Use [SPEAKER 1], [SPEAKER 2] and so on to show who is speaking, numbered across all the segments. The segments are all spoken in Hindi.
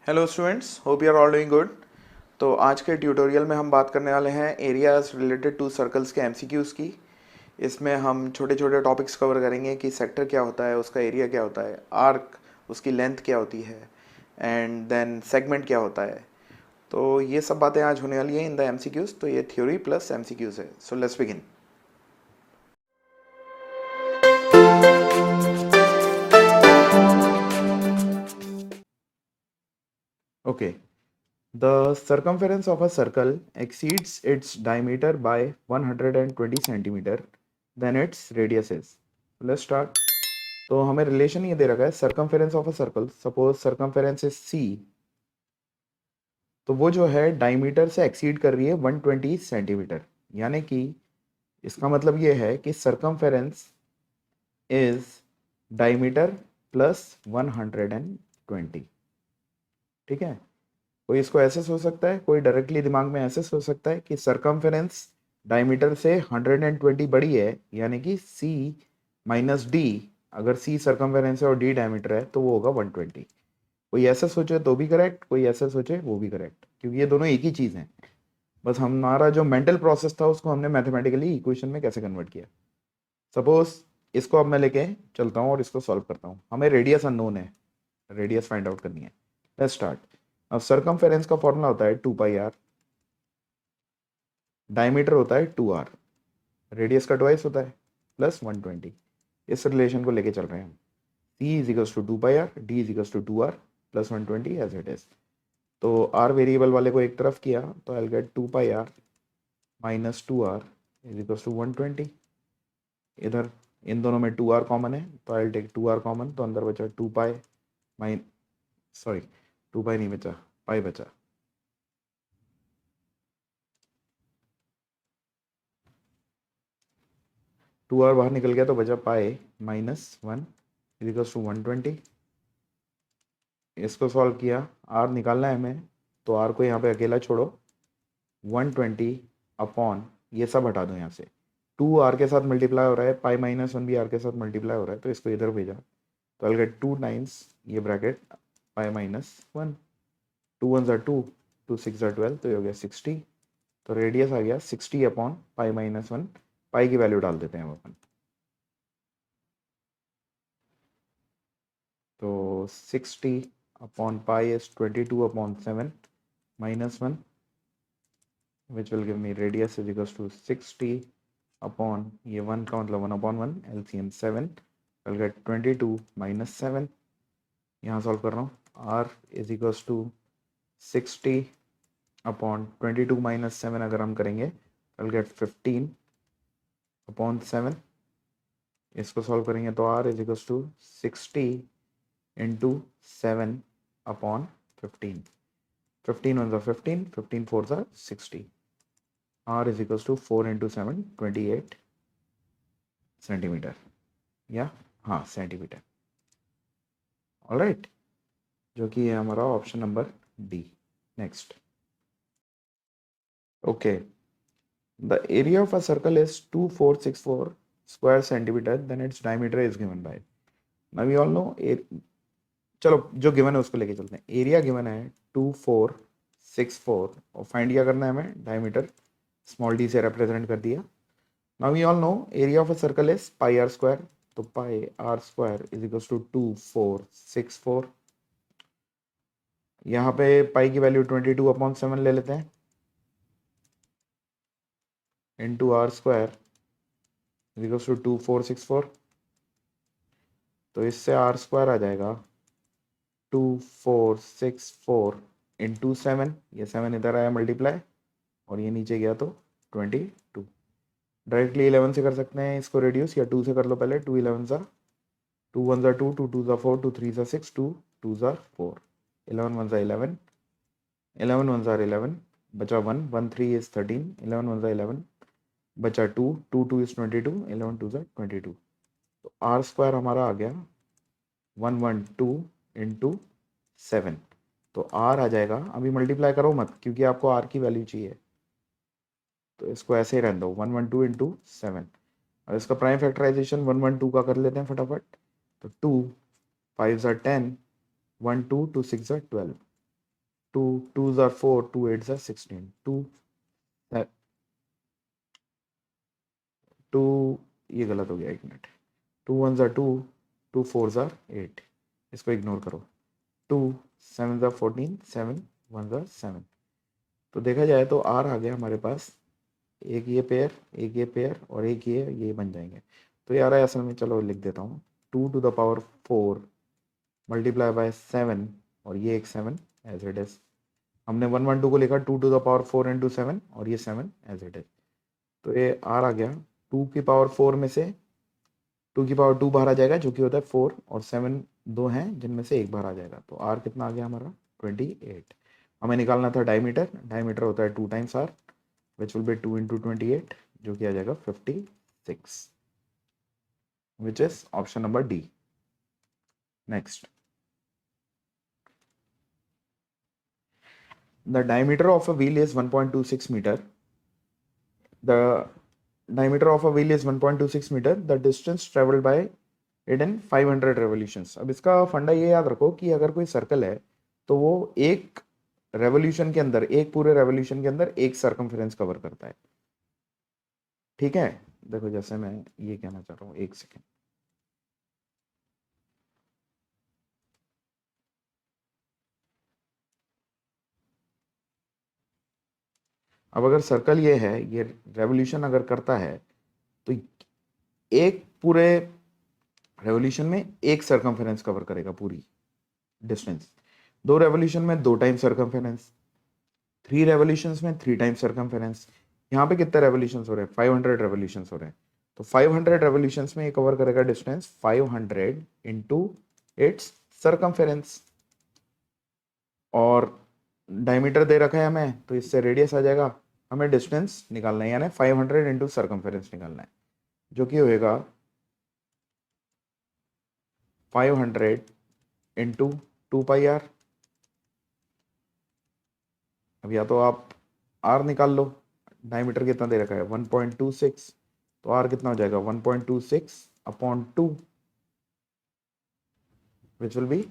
[SPEAKER 1] Hello students, hope you are all doing good. तो आज के ट्यूटोरियल में हम बात करने वाले हैं एरियाज रिलेटेड टू सर्कल्स के एमसीक्यूज़ की। इसमें हम छोटे छोटे टॉपिक्स कवर करेंगे कि सेक्टर क्या होता है, उसका एरिया क्या होता है, आर्क उसकी लेंथ क्या होती है, एंड देन सेगमेंट क्या होता है। तो ये सब बातें आज होने वाली हैं इन द एमसीक्यूज़। तो ये थ्योरी प्लस एमसीक्यूज़ है। So let's begin. Okay. The circumference of a circle exceeds its diameter by 120 centimeter, then its radius is. Let's start. तो हमें रिलेशन ये दे रखा है circumference of a circle. Suppose circumference is C, तो वो जो है डायमीटर से एक्सीड कर रही है 120 सेंटीमीटर। यानी कि इसका मतलब ये है कि circumference is डायमीटर प्लस 120। ठीक है, कोई इसको ऐसे सोच सकता है, कोई डायरेक्टली दिमाग में ऐसे सोच सकता है कि सरकमफेरेंस डायमीटर से 120 बड़ी है, यानी कि C माइनस डी। अगर C सरकमफेरेंस है और D डायमीटर है तो वो होगा 120। कोई ऐसा सोचे तो भी करेक्ट, कोई ऐसा सोचे वो भी करेक्ट, क्योंकि ये दोनों एक ही चीज़ हैं। बस हमारा जो मेंटल प्रोसेस था उसको हमने मैथमेटिकली इक्वेशन में कैसे कन्वर्ट किया। सपोज इसको अब मैं लेके चलता हूँ और इसको सॉल्व करता हूँ। हमें रेडियस अननोन है, रेडियस फाइंड आउट करनी है। Let's start. अब सरकमफेरेंस का फॉर्मूला होता है 2 पाई आर, डायमीटर होता है 2r, रेडियस का ट्वाइस होता है प्लस 120। इस रिलेशन को लेके चल रहे हैं हम। C is equals to 2 pi R, D is equals to 2r plus 120 as it is. तो r वेरिएबल वाले को एक तरफ किया तो I get 2 pi R minus 2r is equals to 120। इधर इन दोनों में 2r कॉमन है तो आई टेक 2r कॉमन, तो अंदर बचा 2 पाई माइन सॉरी 2 पाई नहीं बचा, पाई बचा। टू आर बाहर निकल गया तो बचा पाई माइनस 1 इजिकल्स टू 120। इसको सॉल्व किया, आर निकालना है हमें, तो आर को यहाँ पे अकेला छोड़ो, 120 अपॉन ये सब हटा दो यहाँ से। 2 आर के साथ मल्टीप्लाई हो रहा है, पाई माइनस 1 भी आर के साथ मल्टीप्लाई हो रहा है, तो इसको इधर भेजा तो आई गेट 2 टाइम्स ये ब्रैकेट पाई माइनस 1। 2 1 ज़ा 2, 2 6 ज़ा 12, तो ये हो गया 60। तो रेडियस आ गया 60 अपॉन पाई माइनस 1। पाई की वैल्यू डाल देते हैं हम अपन। तो 60 upon pi is 22 upon 7 minus 1, which will give me radius is equals to 60 upon ये 1 का मतलब 1 upon 1 LCM 7, I'll get 22 minus 7। यहाँ सॉल्व कर रहा हूँ। R is equals to 60 upon 22 minus 7 अगर हम करेंगे I'll get 15 upon 7। इसको सॉल्व करेंगे तो R is equals to 60 into 7 upon 15। 15 1 are 15, 15 4 are 60। R is equals to 4 into 7, 28 centimetre, या हाँ सेंटीमीटर। ऑलराइट, जो कि है हमारा option number D. Next. Okay, the area of a circle is 2464 square centimetre, then its diameter is given by. Now we all know, चलो जो गिवन है उसको लेके चलते हैं। एरिया गिवन है 2464 और फाइंड क्या करना है हमें, डायमीटर स्मॉल डी से रिप्रेजेंट कर दिया। Now we all know area of a circle is pi are square, तो pi are square is equals to 2464। यहाँ पे पाई की वैल्यू 22 अपॉन 7 ले लेते हैं, into are square is equals to 2464। तो इससे आर स्क्वायर आ जाएगा 2464 इंटू 7, ये 7 इधर आया मल्टीप्लाई और ये नीचे गया तो 22। डायरेक्टली 11 से कर सकते हैं इसको रेड्यूस, या 2 से कर लो पहले। 2 11 ज़ा 2 1 ज़ा 2, 2 2 ज़ा 4, 2 3 ज़ा 6, 2 2 ज़ा 4, 11 1 ज़ा 11, 11 1 ज़ा 11, बचा 1, 1 3 इज 13, 11 1 ज़ा 11, बचा 2, 2 2 इज 22, 11 2 ज़ा 22। तो आर स्क्वायर हमारा आ गया 112 इंटू 7। तो आर आ जाएगा, अभी मल्टीप्लाई करो मत क्योंकि आपको आर की वैल्यू चाहिए, तो इसको ऐसे ही रहने दो, 112 इंटू 7। और इसका प्राइम फैक्टराइजेशन 112 का कर लेते हैं फटाफट। तो 2 5 ज़ा 10, 1 2 2 6 ज़ा 12, टू टू ज़ार 4, 2 8 ज़ार 16, टू, ये गलत हो गया, एक मिनट, 2 1 ज़ार 2, 2 4 ज़ार 8, इसको इग्नोर करो, 2 7 ज़ार 14, 7 1 ज़ार 7। तो देखा जाए तो आर आ गया हमारे पास, एक ये पेयर, एक ये पेयर और एक ये बन जाएंगे। तो ये आ रहा है असल में, चलो लिख देता हूँ, 2 to the power 4 multiply by 7 और ये एक 7 एज इट इज। हमने 1 1 2 को लिखा 2 टू द पावर 4 इंटू 7 और ये 7 एज इट इज। तो ये आर आ गया, 2 की पावर 4 में से 2 की पावर 2 बाहर आ जाएगा जो कि होता है 4, और 7 दो हैं जिनमें से एक बाहर आ जाएगा। तो आर कितना आ गया हमारा 28। हमें निकालना था डायमीटर, डायमीटर होता है 2 times are which will be 2 into 28 जो कि आ जाएगा 56, which is option number D. Next, the diameter of a wheel is 1.26 meter. The diameter of a wheel is 1.26 meter. The distance traveled by it in 500 revolutions. अब इसका फंडा ये याद रखो कि अगर कोई सर्कल है तो वो एक रेवोल्यूशन के अंदर, एक पूरे रेवोल्यूशन के अंदर एक सर्कमफेरेंस कवर करता है। ठीक है, देखो जैसे मैं ये कहना चाह रहा हूँ, एक सेकेंड, अब अगर सर्कल ये है, ये रेवोल्यूशन अगर करता है तो एक पूरे रेवोल्यूशन में एक सर्कमफेरेंस कवर करेगा पूरी डिस्टेंस। 2 रेवोल्यूशन में 2 टाइम सर्कमफेरेंस, 3 रेवोल्यूशंस में 3 टाइम सर्कमफेरेंस। यहाँ पे कितने रेवोल्यूशंस हो रहे हैं, 500 रेवोल्यूशंस हो रहे हैं। तो 500 रेवोल्यूशंस में ये कवर करेगा डिस्टेंस 500 इंटू इट्स सर्कमफेरेंस। और डायमीटर दे रखा है हमें, तो इससे रेडियस आ जाएगा। हमें डिस्टेंस निकालना है, यानी 500 इंटू सर्कमफेरेंस निकालना है, जो कि होएगा 500 इंटू 2 पाई आर। अब या तो आप आर निकाल लो, डायमीटर कितना दे रखा है 1.26, तो आर कितना हो जाएगा 1.26 अपॉन 2, विच विल बी,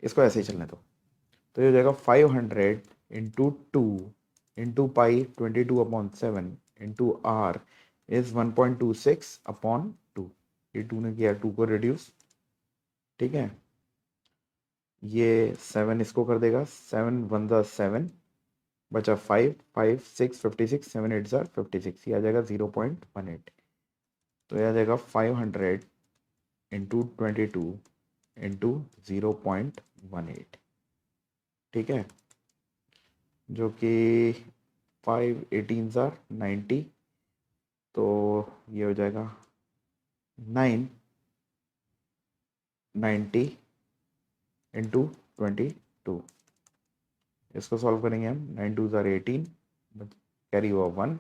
[SPEAKER 1] इसको ऐसे ही चलने दो, तो ये हो जाएगा 500 into 2 into pi 22/7 into R is 1.26 upon 2। ये 2 ने किया 2 को रिड्यूस, ठीक है, ये 7 इसको कर देगा, 7 1 ज़ा 7, बचा 5 5 6 56, 7 8 ज़ा 56, ये आ जाएगा 0.18। तो ये आ जाएगा 500 इंटू 22 इंटू 0.18, ठीक है, जो कि 5 18 ज़ार 90, तो ये हो जाएगा 9 90 इंटू 22। इसको सॉल्व करेंगे हम, 9 2 ज़ार 18, कैरी हुआ 1,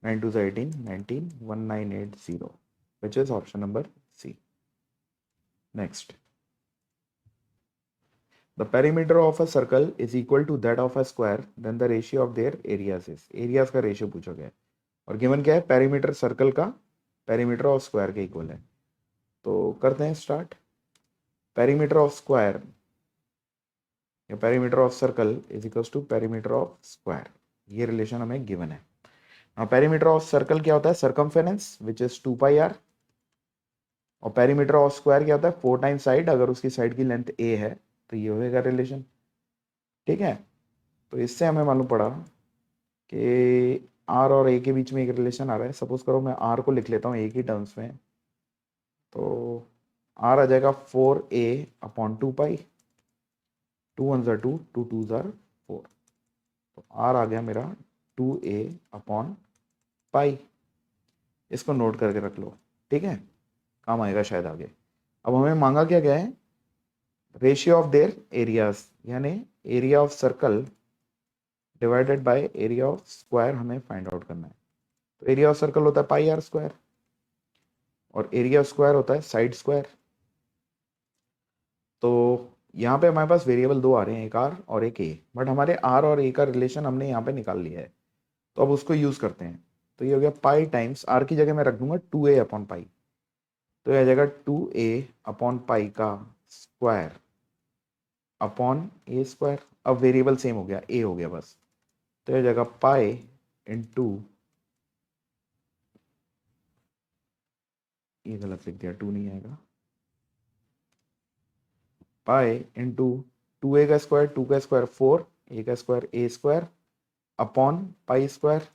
[SPEAKER 1] 9 2 ज़ार 18 19 1980, which is option number C. Next, the perimeter of a circle is equal to that of a square, then the ratio of their areas is, areas का रेशियो पूछा गया है और गिवन क्या है, पेरीमीटर सर्कल का पेरीमीटर ऑफ स्क्वायर के इक्वल है। तो करते हैं स्टार्ट। पेरीमीटर ऑफ स्क्वायर या perimeter of circle is equals to perimeter of square, ये रिलेशन हमें गिवन है। now पेरीमीटर ऑफ सर्कल क्या होता है, circumference which is 2 pi R, और पेरीमीटर ऑफ स्क्वायर क्या होता है, 4 टाइम्स साइड, अगर उसकी साइड की लेंथ a है तो ये होगा रिलेशन, ठीक है। तो इससे हमें मालूम पड़ा कि आर और ए के बीच में एक रिलेशन आ रहा है। सपोज करो मैं आर को लिख लेता हूँ ए की टर्म्स में, तो आर आ जाएगा 4a अपॉन 2 पाई, 2 1 ज़ार 2, 2 2 ज़ार 4, तो आर आ गया मेरा 2a अपॉन पाई। इसको नोट करके रख लो, ठीक है, काम आएगा शायद आगे। अब हमें मांगा क्या गया है, रेशियो ऑफ देयर एरियाज, यानी area of circle divided by area of square हमें फाइंड आउट करना है। तो एरिया ऑफ सर्कल होता है पाई आर स्क्वायर और एरिया ऑफ स्क्वायर होता है साइड स्क्वायर। तो यहाँ पे हमारे पास वेरिएबल 2 आ रहे हैं, एक आर और एक ए, बट हमारे आर और ए का रिलेशन हमने यहाँ पे निकाल लिया है, तो अब उसको यूज करते हैं। तो ये हो गया पाई टाइम्स आर की जगह मैं रख दूंगा 2a अपॉन पाई, तो ये आ जाएगा 2a अपॉन पाई का स्क्वायर अपॉन ए स्क्वायर। अब वेरिएबल सेम हो गया, ए हो गया बस, तो ये जगह पाई इंटू, ये गलत लिख दिया, 2 नहीं आएगा, पाई इंटू 2a का स्क्वायर, 2 का स्क्वायर 4, a का square a square upon pi square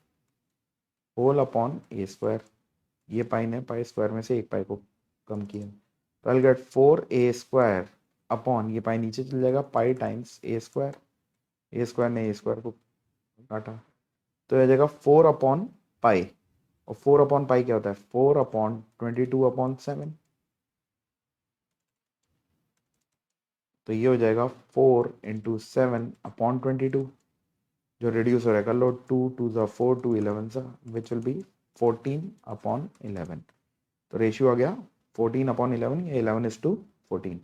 [SPEAKER 1] whole upon A square. ये पाई ने पाई स्क्वायर में से एक पाई को कम किया, तो I gate 4a square upon, ये पाई नीचे चल जाएगा, पाई टाइम्स ए स्क्वायर, ए स्क्वायर ने ए स्क्वायर को काटा, तो यह जाएगा 4 अपॉन पाई, और 4 अपॉन पाई क्या होता है, 4 अपॉन 22 अपॉन 7, तो ये हो जाएगा 4 इंटू 7 अपॉन 22, जो रिड्यूस हो रहेगा लो, 2 2 ज़ा 4, 2 11 सा, विच विल बी 14 अपॉन 11, तो रेशियो आ गया 14 अपॉन 11 या 11:14।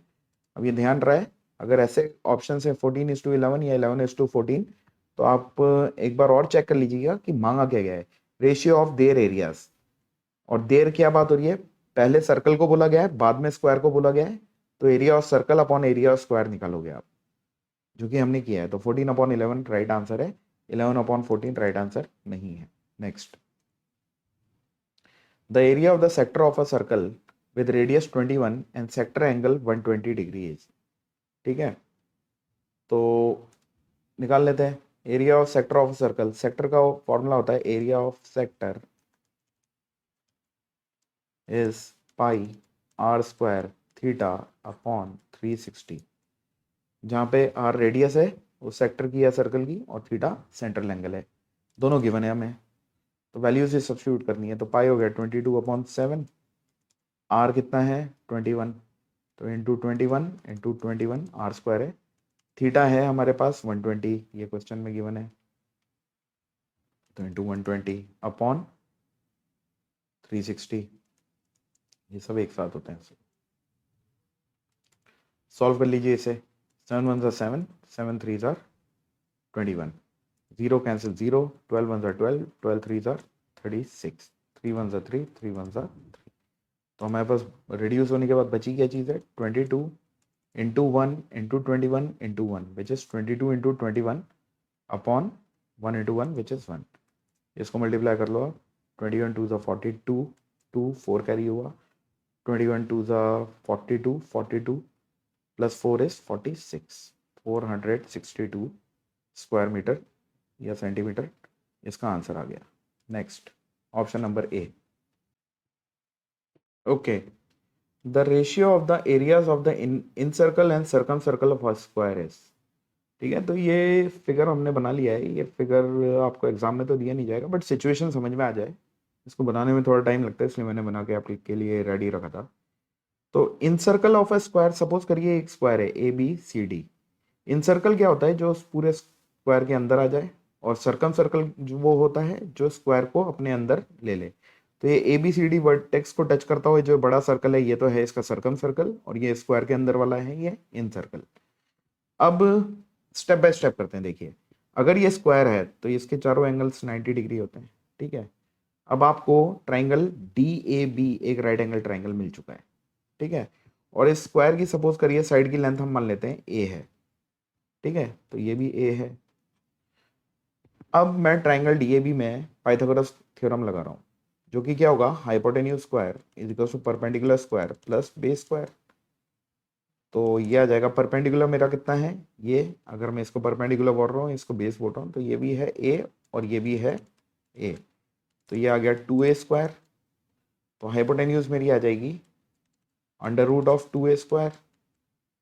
[SPEAKER 1] अब ये ध्यान रहे, अगर ऐसे ऑप्शन है 14:11 या 11:14, तो आप एक बार और चेक कर लीजिएगा कि मांगा क्या गया है, रेशियो ऑफ देयर एरियाज। और देयर क्या बात हो रही है, पहले सर्कल को बोला गया है, बाद में स्क्वायर को बोला गया है, तो area of circle upon area of square निकालोगे आप, जो कि हमने किया है। तो 14 अपॉन 11 राइट आंसर है, 11 अपॉन 14 राइट आंसर नहीं है। Next, the area of the sector of a circle with radius 21 and sector angle 120 degree is, ठीक है, तो निकाल लेते हैं area of sector of circle. Sector का फॉर्मूला होता है area of sector is pi are square theta upon 360, जहाँ पे आर रेडियस है उस सेक्टर की या सर्कल की, और थीटा सेंट्रल एंगल है, दोनों गिवन है हमें, तो वैल्यू से सब्स्टिट्यूट करनी है। तो पाई हो गया 22/7, आर कितना है 21, तो इंटू 21 आर स्क्वायर है, थीटा है हमारे पास 120, ये क्वेश्चन में गिवन है, तो इंटू 120 अपॉन 360, ये सब एक साथ होते हैं। सॉल्व कर लीजिए इसे, 7 1 7, 7 3 21, 0 कैंसिल 0, 12 1 12, 12 3 36, 3 1 3, 3 1 3, तो हमारे पास रिड्यूस होने के बाद बची क्या चीज़ है, 22 into 1 into 21 into 1 which is 22 into 21 upon 1 into 1 which is 1, इसको मल्टीप्लाई कर लो आप, 21 2 42, 2 4 कैरी हुआ, 21 2 42, 42 प्लस 4 इज 46, 462 स्क्वायर मीटर या सेंटीमीटर, इसका आंसर आ गया। Next, option number A. Okay, the ratio of the areas of the in circle and circum circle of square is, ठीक है, तो ये फिगर हमने बना लिया है, ये फिगर आपको एग्जाम में तो दिया नहीं जाएगा, बट सिचुएशन समझ में आ जाए, इसको बनाने में थोड़ा टाइम लगता है, इसलिए मैंने बना के आपके लिए रेडी रखा था। तो in circle of a square, suppose करिए एक स्क्वायर है A B C D, in circle क्या होता है, जो पूरे स्क्वायर के अंदर आ जाए, और सर्कम सर्कल जो वो होता है जो स्क्वायर को अपने अंदर ले ले। तो ये A B C D vertex को टच करता हुआ जो बड़ा सर्कल है, ये तो है इसका सर्कम सर्कल, और ये स्क्वायर के अंदर वाला है ये इन सर्कल। अब स्टेप बाय स्टेप करते हैं, देखिए, अगर ये स्क्वायर है तो इसके चारों एंगल्स 90 डिग्री होते हैं, ठीक है। अब आपको ट्राइंगल डी ए बी, एक राइट एंगल ट्राइंगल मिल चुका है, ठीक है, और इस स्क्वायर की सपोज करिए साइड की लेंथ हम मान लेते हैं ए है, ठीक है, तो ये भी ए है। अब मैं ट्राइंगल डीएबी में पाइथागोरस थ्योरम लगा रहा हूँ, जो कि क्या होगा, hypotenuse square is equal to perpendicular square plus base square. तो ये आ जाएगा, परपेंडिकुलर मेरा कितना है ये, अगर मैं इसको परपेंडिकुलर बोल रहा हूँ, इसको बेस बोल रहा हूँ, तो ये भी है ए और ये भी है ए, तो ये आ गया 2a स्क्वायर। तो हाइपोटेन्यूज मेरी आ जाएगी under root of 2a square,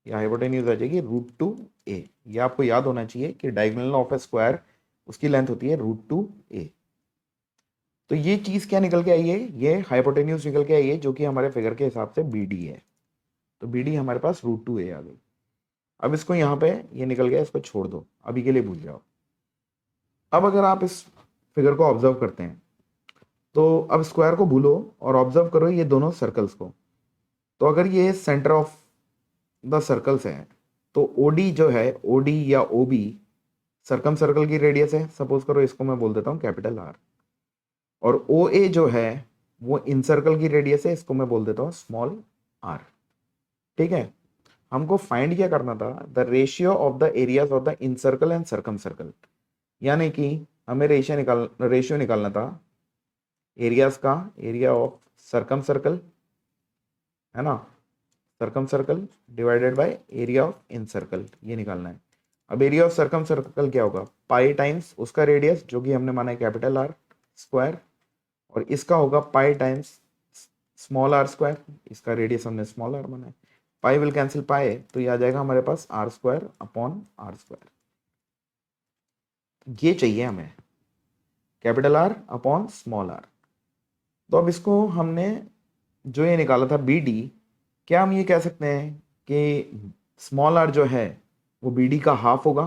[SPEAKER 1] या हाइपोटेन्यूज आ जाएगी √2a। ये आपको याद होना चाहिए कि डायगोनल ऑफ ए स्क्वायर उसकी लेंथ होती है √2a। तो ये चीज क्या निकल के आई है, ये हाइपोटेन्यूज निकल के आई है, जो कि हमारे फिगर के हिसाब से BD है, तो BD हमारे पास √2a आ गई। अब इसको यहाँ पे ये निकल गया, इसको छोड़ दो, अभी के लिए भूल जाओ। अब अगर आप इस फिगर को ऑब्जर्व करते हैं, तो अब स्क्वायर को भूलो और ऑब्जर्व करो ये दोनों सर्कल्स को। तो अगर ये सेंटर ऑफ द सर्कल्स है, तो OD जो है, OD या OB सर्कम सर्कल की रेडियस है, सपोज करो इसको मैं बोल देता हूँ कैपिटल R, और OA जो है वो इन सर्कल की रेडियस है, इसको मैं बोल देता हूँ स्मॉल r, ठीक है। हमको फाइंड क्या करना था, the ratio of the areas of the in circle and circum circle, यानी कि हमें रेशियो निकालना था एरियाज का, एरिया ऑफ सर्कम सर्कल है ना, circum circle divided by area of in circle, ये निकालना है। अब एरिया ऑफ सर्कम सर्कल क्या होगा, पाई टाइम्स उसका रेडियस जो कि हमने माना है कैपिटल आर स्क्वायर, और इसका होगा pi times small are square, इसका रेडियस हमने स्मॉल आर माना है। पाई विल कैंसिल पाई, तो ये आ जाएगा हमारे पास r square upon r square, ये चाहिए हमें, capital r upon small r. तो अब इसको हमने जो ये निकाला था बी डी, क्या हम ये कह सकते हैं कि स्मॉल आर जो है वो बी डी का हाफ होगा?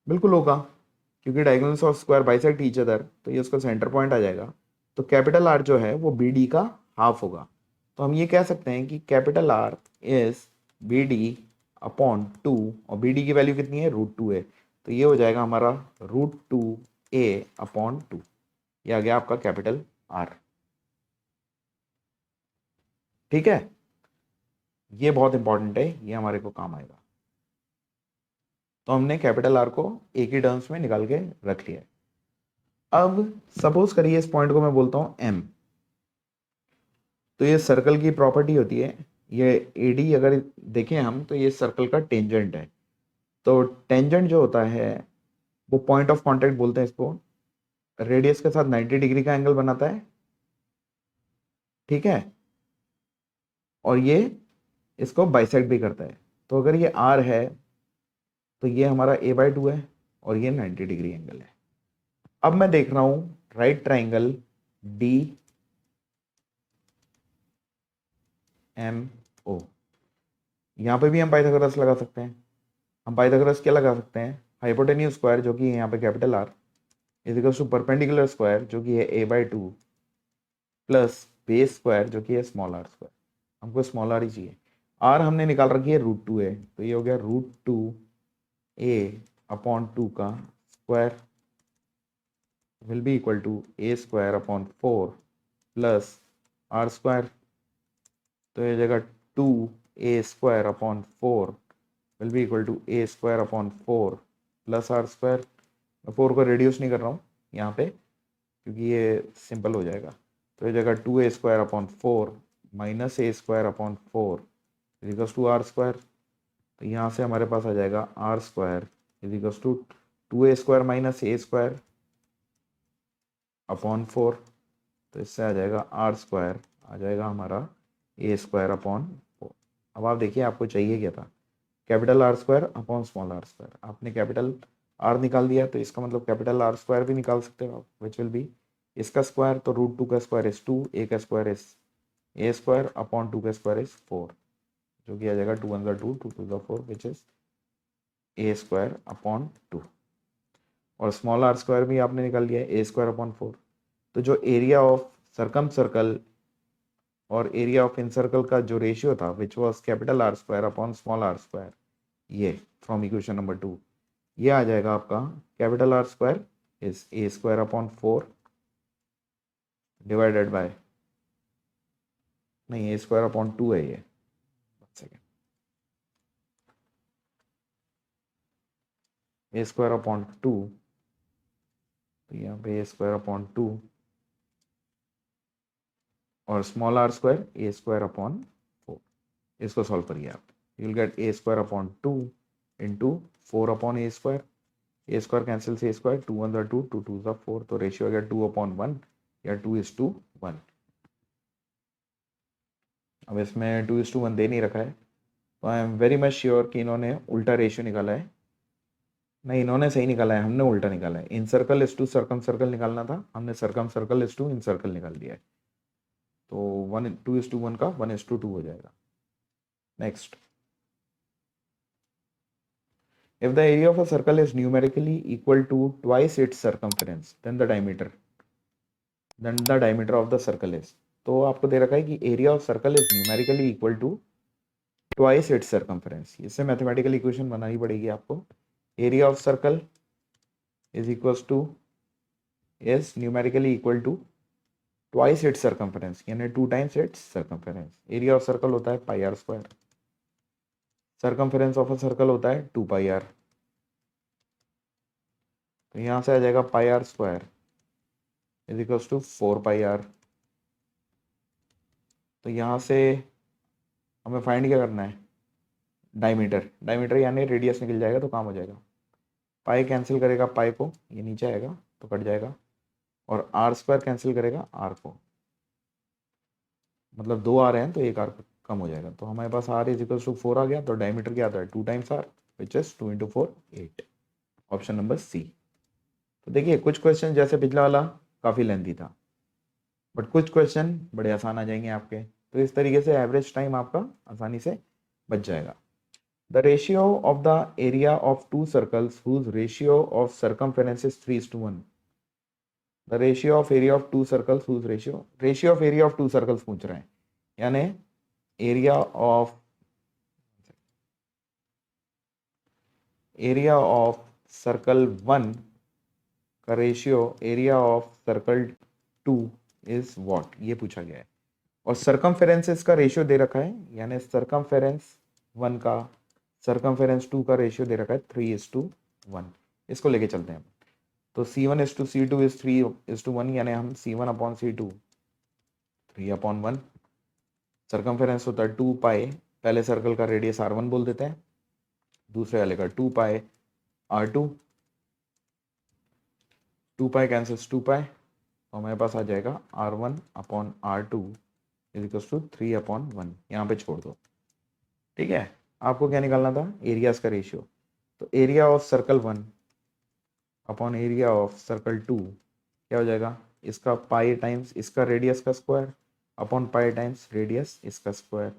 [SPEAKER 1] बिल्कुल होगा, क्योंकि diagonals of square bisect each other, तो ये उसका सेंटर पॉइंट आ जाएगा। तो कैपिटल आर जो है वो बी डी का हाफ होगा। तो हम ये कह सकते हैं कि capital R is B D upon 2, और बी डी की वैल्यू कितनी है, √2 है, तो ये हो जाएगा हमारा √2a अपॉन 2, ये आ गया आपका कैपिटल आर। ठीक है, ये बहुत इंपॉर्टेंट है, ये हमारे को काम आएगा। तो हमने कैपिटल आर को एक ही टर्म्स में निकाल के रख लिया है। अब सपोज करिए इस पॉइंट को मैं बोलता हूं एम, तो ये सर्कल की प्रॉपर्टी होती है, ये एडी अगर देखें हम तो ये सर्कल का टेंजेंट है। तो टेंजेंट जो होता है वो पॉइंट ऑफ कांटेक्ट बोलते हैं इसको, रेडियस के साथ 90 डिग्री का एंगल बनाता है, ठीक है, और ये इसको बाइसेक्ट भी करता है। तो अगर ये आर है तो ये हमारा a/2 है और ये 90 डिग्री एंगल है। अब मैं देख रहा हूं right triangle D M O, यहां पे भी हम पाइथागोरस लगा सकते हैं। हम पाइथागोरस क्या लगा सकते हैं, हाइपोटेन्यूज स्क्वायर जो कि यहाँ पे capital R is equal to perpendicular square जो कि है a/2 प्लस बेस स्क्वायर जो कि है स्मॉल आर स्क्वायर। हमको स्मॉल आर ही चाहिए, आर हमने निकाल रखी है √2 है, तो ये हो गया √2a अपॉन 2 का square will be equal to a square upon 4 plus R square, तो ये जगह 2a square upon 4 will be equal to a square upon 4 plus R square. मैं 4 को रिड्यूस नहीं कर रहा हूँ यहाँ पे क्योंकि ये सिंपल हो जाएगा, तो ये जगह 2a square upon 4 minus a square upon 4 is equal to R square. तो यहाँ से हमारे पास आ जाएगा R square is equal to 2a square minus a square upon 4, तो इससे आ जाएगा आर स्क्वायर, आ जाएगा हमारा a स्क्वायर अपॉन 4। अब आप देखिए आपको चाहिए क्या था, capital are square upon small are square. आपने कैपिटल आर निकाल दिया तो इसका मतलब कैपिटल आर स्क्वायर भी निकाल सकते हो आप, विच विल बी इसका स्क्वायर, तो √2 का स्क्वायर इज 2, a का square is a square upon 2 का स्क्वायर इज 4, जो कि आ जाएगा 2 × 2 2 × 4 which is a square upon 2, और स्मॉल आर स्क्वायर भी आपने निकाल लिया है a स्क्वायर अपॉन 4। तो जो एरिया ऑफ सर्कम सर्कल और एरिया ऑफ इन सर्कल का जो रेशियो था which was capital are square upon small are square, ये फ्रॉम इक्वेशन नंबर 2, ये आ जाएगा आपका capital are square is a square upon 4 divided by, नहीं a स्क्वायर अपॉन 2 है ये, सेकेंड, a स्क्वायर अपॉन 2, तो यहाँ पे a स्क्वायर अपॉन 2 और small are square a square upon 4, इसको सॉल्व करिए आप, you will get a square upon 2 into 4 upon a square, a square cancel से a स्क्वायर, 2 × 2 2 2 × 4, तो रेशियो आ गया 2/1 या 2:1। अब इसमें 2:1 दे नहीं रखा है, तो आई एम वेरी मच श्योर कि इन्होंने उल्टा रेशियो निकाला है। नहीं, इन्होंने सही निकाला है, हमने उल्टा निकाला है। In circle is to circum circle निकालना था, हमने circum circle is to in circle निकाल दिया है, तो 2:1 का 1:2 हो जाएगा। Next, if the area of a circle is numerically equal to twice its circumference then the diameter of the circle is, तो आपको दे रखा है कि area of circle is numerically equal to twice its circumference, इससे मैथमेटिकल इक्वेशन बनानी पड़ेगी आपको। Area of circle is equals to is numerically equal to twice its circumference, यानी 2 times its circumference. Area of circle होता है pi are square, circumference of a circle होता है 2 पाई आर, तो यहाँ से आ जाएगा pi are square is equals to 4 pi r. तो यहाँ से हमें फाइंड क्या करना है, डायमीटर, डायमीटर यानी रेडियस निकल जाएगा तो काम हो जाएगा। पाई कैंसिल करेगा पाई को, ये नीचे आएगा तो कट जाएगा, और आर स्क्वायर कैंसिल करेगा आर को, मतलब 2 आ रहे हैं तो एक आर कम हो जाएगा। तो हमारे पास आर इज इक्वल्स टू 4 आ गया, तो डायमीटर क्या आता है 2 times are which is 2 into 4 8, option number C. तो देखिए कुछ क्वेश्चन जैसे पिछला वाला काफ़ी लेंथी था, बट कुछ क्वेश्चन बड़े आसान आ जाएंगे आपके, तो इस तरीके से एवरेज टाइम आपका आसानी से बच जाएगा। The ratio of the area of two circles whose ratio of circumference is 3:1। The ratio of area of two circles whose ratio of area of two circles पूछ रहे हैं, यानी एरिया ऑफ सर्कल 1 का ratio area of circle 2 is what, ये पूछा गया है। और सर्कमफेरेंसेस का रेशियो दे रखा है, यानी सर्कमफेरेंस 1 का सर्कमफेरेंस 2 का रेशियो दे रखा है 3:1। इसको लेके चलते हैं। तो C1:C2 इज 3:1, यानी हम C1/C2 3/1। सर्कमफेरेंस होता है 2 पाई, पहले सर्कल का रेडियस R1 बोल देते हैं, दूसरे वाले का 2 पाई R2, 2 पाई कैंसिल्स 2 पाई, तो हमारे पास आ जाएगा R1/R2 इज इक्वल्स टू 3/1, यहाँ पे छोड़ दो। ठीक है, आपको क्या निकालना था, एरियाज का रेशियो। तो area of circle 1 upon area of circle 2 क्या हो जाएगा, इसका पाई टाइम्स इसका रेडियस का स्क्वायर अपॉन पाई टाइम्स रेडियस इसका स्क्वायर,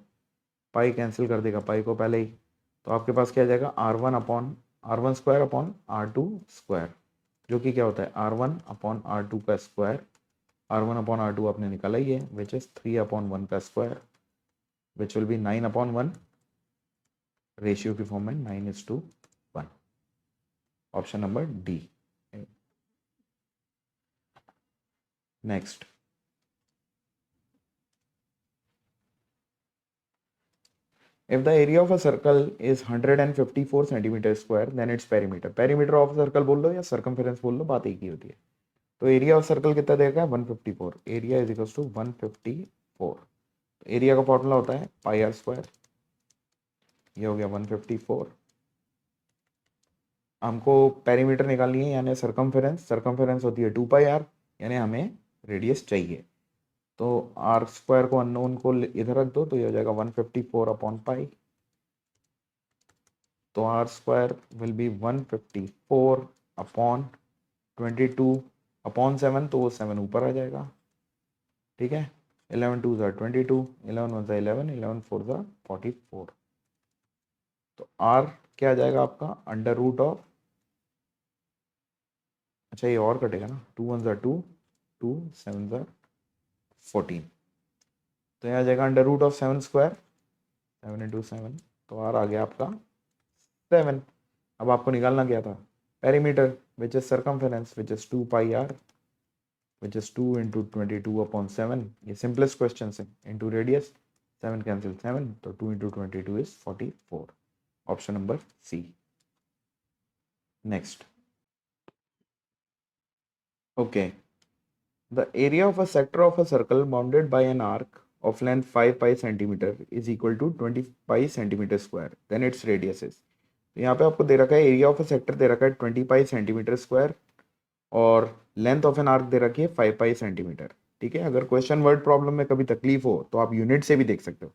[SPEAKER 1] पाई कैंसिल कर देगा पाई को पहले ही, तो आपके पास क्या आ जाएगा R1 square upon R2 square, जो कि क्या होता है R1/R2 का स्क्वायर। R1/R2 आपने निकाला ही है विच इज 3/1 का square which will B 9/1, ratio की फॉर्म में 9:1, option number D. Next, if the area of a circle is 154 centimetre square then its perimeter, perimeter of circle बोल लो या circumference बोल लो, बात एक ही होती है। तो एरिया ऑफ सर्कल कितना देगा 154, area is equals to 154। Area का फॉर्मूला होता है पाई आर स्क्वायर, ये हो गया 154। हमको पेरीमीटर निकालनी है यानी सर्कमफेरेंस होती है 2 पाई आर, यानी हमें रेडियस चाहिए। तो आर स्क्वायर को अननोन को इधर रख दो, तो ये हो जाएगा 154/पाई। तो आर स्क्वायर विल बी 154/22/7, तो वो 7 ऊपर आ जाएगा। ठीक है, 11 2 22, 11 1 11, 11 4 44। तो आर क्या आ जाएगा आपका अंडर रूट ऑफ, अच्छा ये और कटेगा ना, 2 1 2, 2 7 14, तो यहाँ आ जाएगा under root of 7 square, 7 into 7, तो आर आ गया आपका 7। अब आपको निकालना क्या था, perimeter which is circumference which is 2 pi r which is 2 into 22/7, ये सिंपलेस्ट क्वेश्चन है, इंटू रेडियस 7 कैंसिल 7, तो 2 into 22 is 44, option number C. Next, okay, the area of a sector of a circle bounded by an arc of length 5 pi centimeter is equal to 20 pi centimeter square, then its radius is। तो यहाँ पे आपको दे रखा है एरिया ऑफ अ सेक्टर दे रखा है 20 पाई सेंटीमीटर स्क्वायर, और लेंथ ऑफ एन आर्क दे रखी है 5 पाई सेंटीमीटर। ठीक है, अगर क्वेश्चन वर्ड प्रॉब्लम में कभी तकलीफ हो तो आप यूनिट से भी देख सकते हो।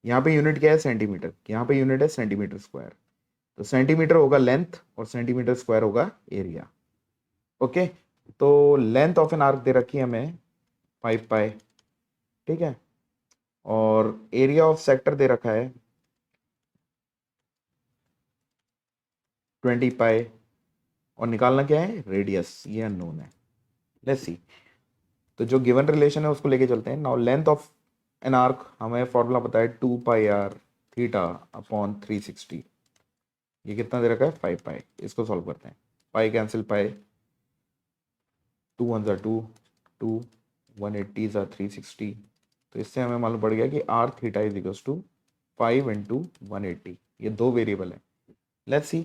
[SPEAKER 1] यहाँ पे यूनिट क्या है सेंटीमीटर, यहाँ पे यूनिट है सेंटीमीटर स्क्वायर, तो सेंटीमीटर होगा लेंथ और सेंटीमीटर स्क्वायर होगा एरिया। ओके, तो लेंथ ऑफ एन आर्क दे रखी है हमें 5 पाई, ठीक है, और एरिया ऑफ सेक्टर दे रखा है 20 पाई, और निकालना क्या है रेडियस, ये अननोन है। लेट्स सी, तो जो गिवन रिलेशन है उसको लेके चलते हैं। Now length of an arc हमें फॉर्मूला पता है 2 पाई आर थीटा अपॉन 360, ये कितना दे रखा है 5 पाई, इसको सॉल्व करते हैं। पाई कैंसिल पाई, 2 1 2, 2 180 360, तो इससे हमें मालूम पड़ गया कि r theta is equals to 5 into 180, ये दो वेरिएबल है। लेट्स सी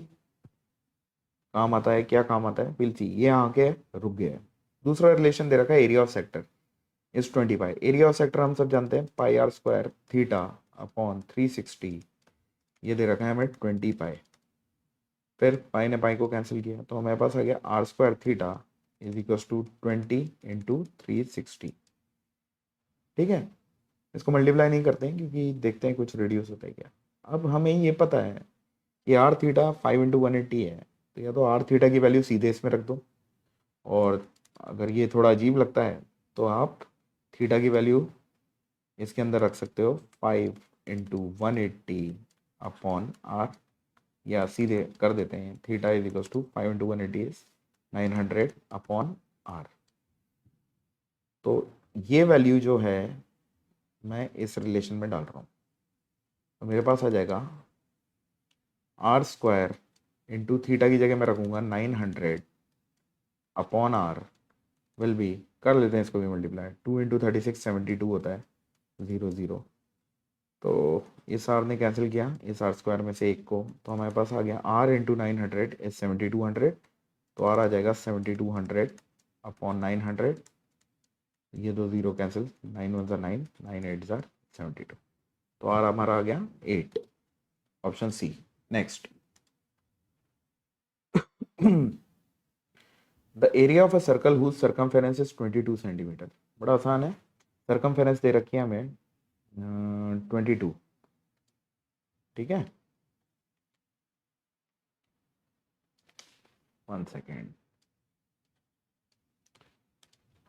[SPEAKER 1] काम आता है, क्या काम आता है, विल सी। ये आके रुक गया है। दूसरा रिलेशन दे रखा है, area of sector is 20 pi. Area of sector हम सब जानते हैं, पाई आर स्क्वायर थीटा अपॉन 360। ये दे रखा है हमें 20 पाई। फिर पाई ने पाई को कैंसिल किया तो हमारे पास आ गया r square theta is equal to 20 × 360। ठीक है, इसको मल्टीप्लाई नहीं करते हैं क्योंकि देखते हैं कुछ रिड्यूस होता है क्या। अब हमें ये पता है कि आर थीटा 5 × 180 है, तो या तो आर थीटा की वैल्यू सीधे इसमें रख दो, और अगर ये थोड़ा अजीब लगता है तो आप थीटा की वैल्यू इसके अंदर रख सकते हो 5 × 180 अपॉन आर, या सीधे कर देते हैं theta is equal to 5 × 180 is 900 upon r. तो ये वैल्यू जो है मैं इस रिलेशन में डाल रहा हूँ, तो मेरे पास आ जाएगा आर स्क्वायर इंटू थीटा की जगह मैं रखूँगा 900 अपॉन आर विल बी, कर लेते हैं इसको भी मल्टीप्लाई, 2 × 36 72 होता है, 0 0। तो इस आर ने कैंसिल किया इस आर स्क्वायर में से एक को, तो हमारे पास आ गया आर इंटू 900 इज 7200। तो आर आ जाएगा 7200 अपॉन 900, ये दो जीरो कैंसिल, 9 1 9, 9 8 72। तो आर हमारा आ गया 8, option C. Next, the area of a circle whose circumference is 22 centimeter. बड़ा आसान है, सर्कमफेरेंस दे रखी है हमें 22। ठीक है, 1 सेकेंड।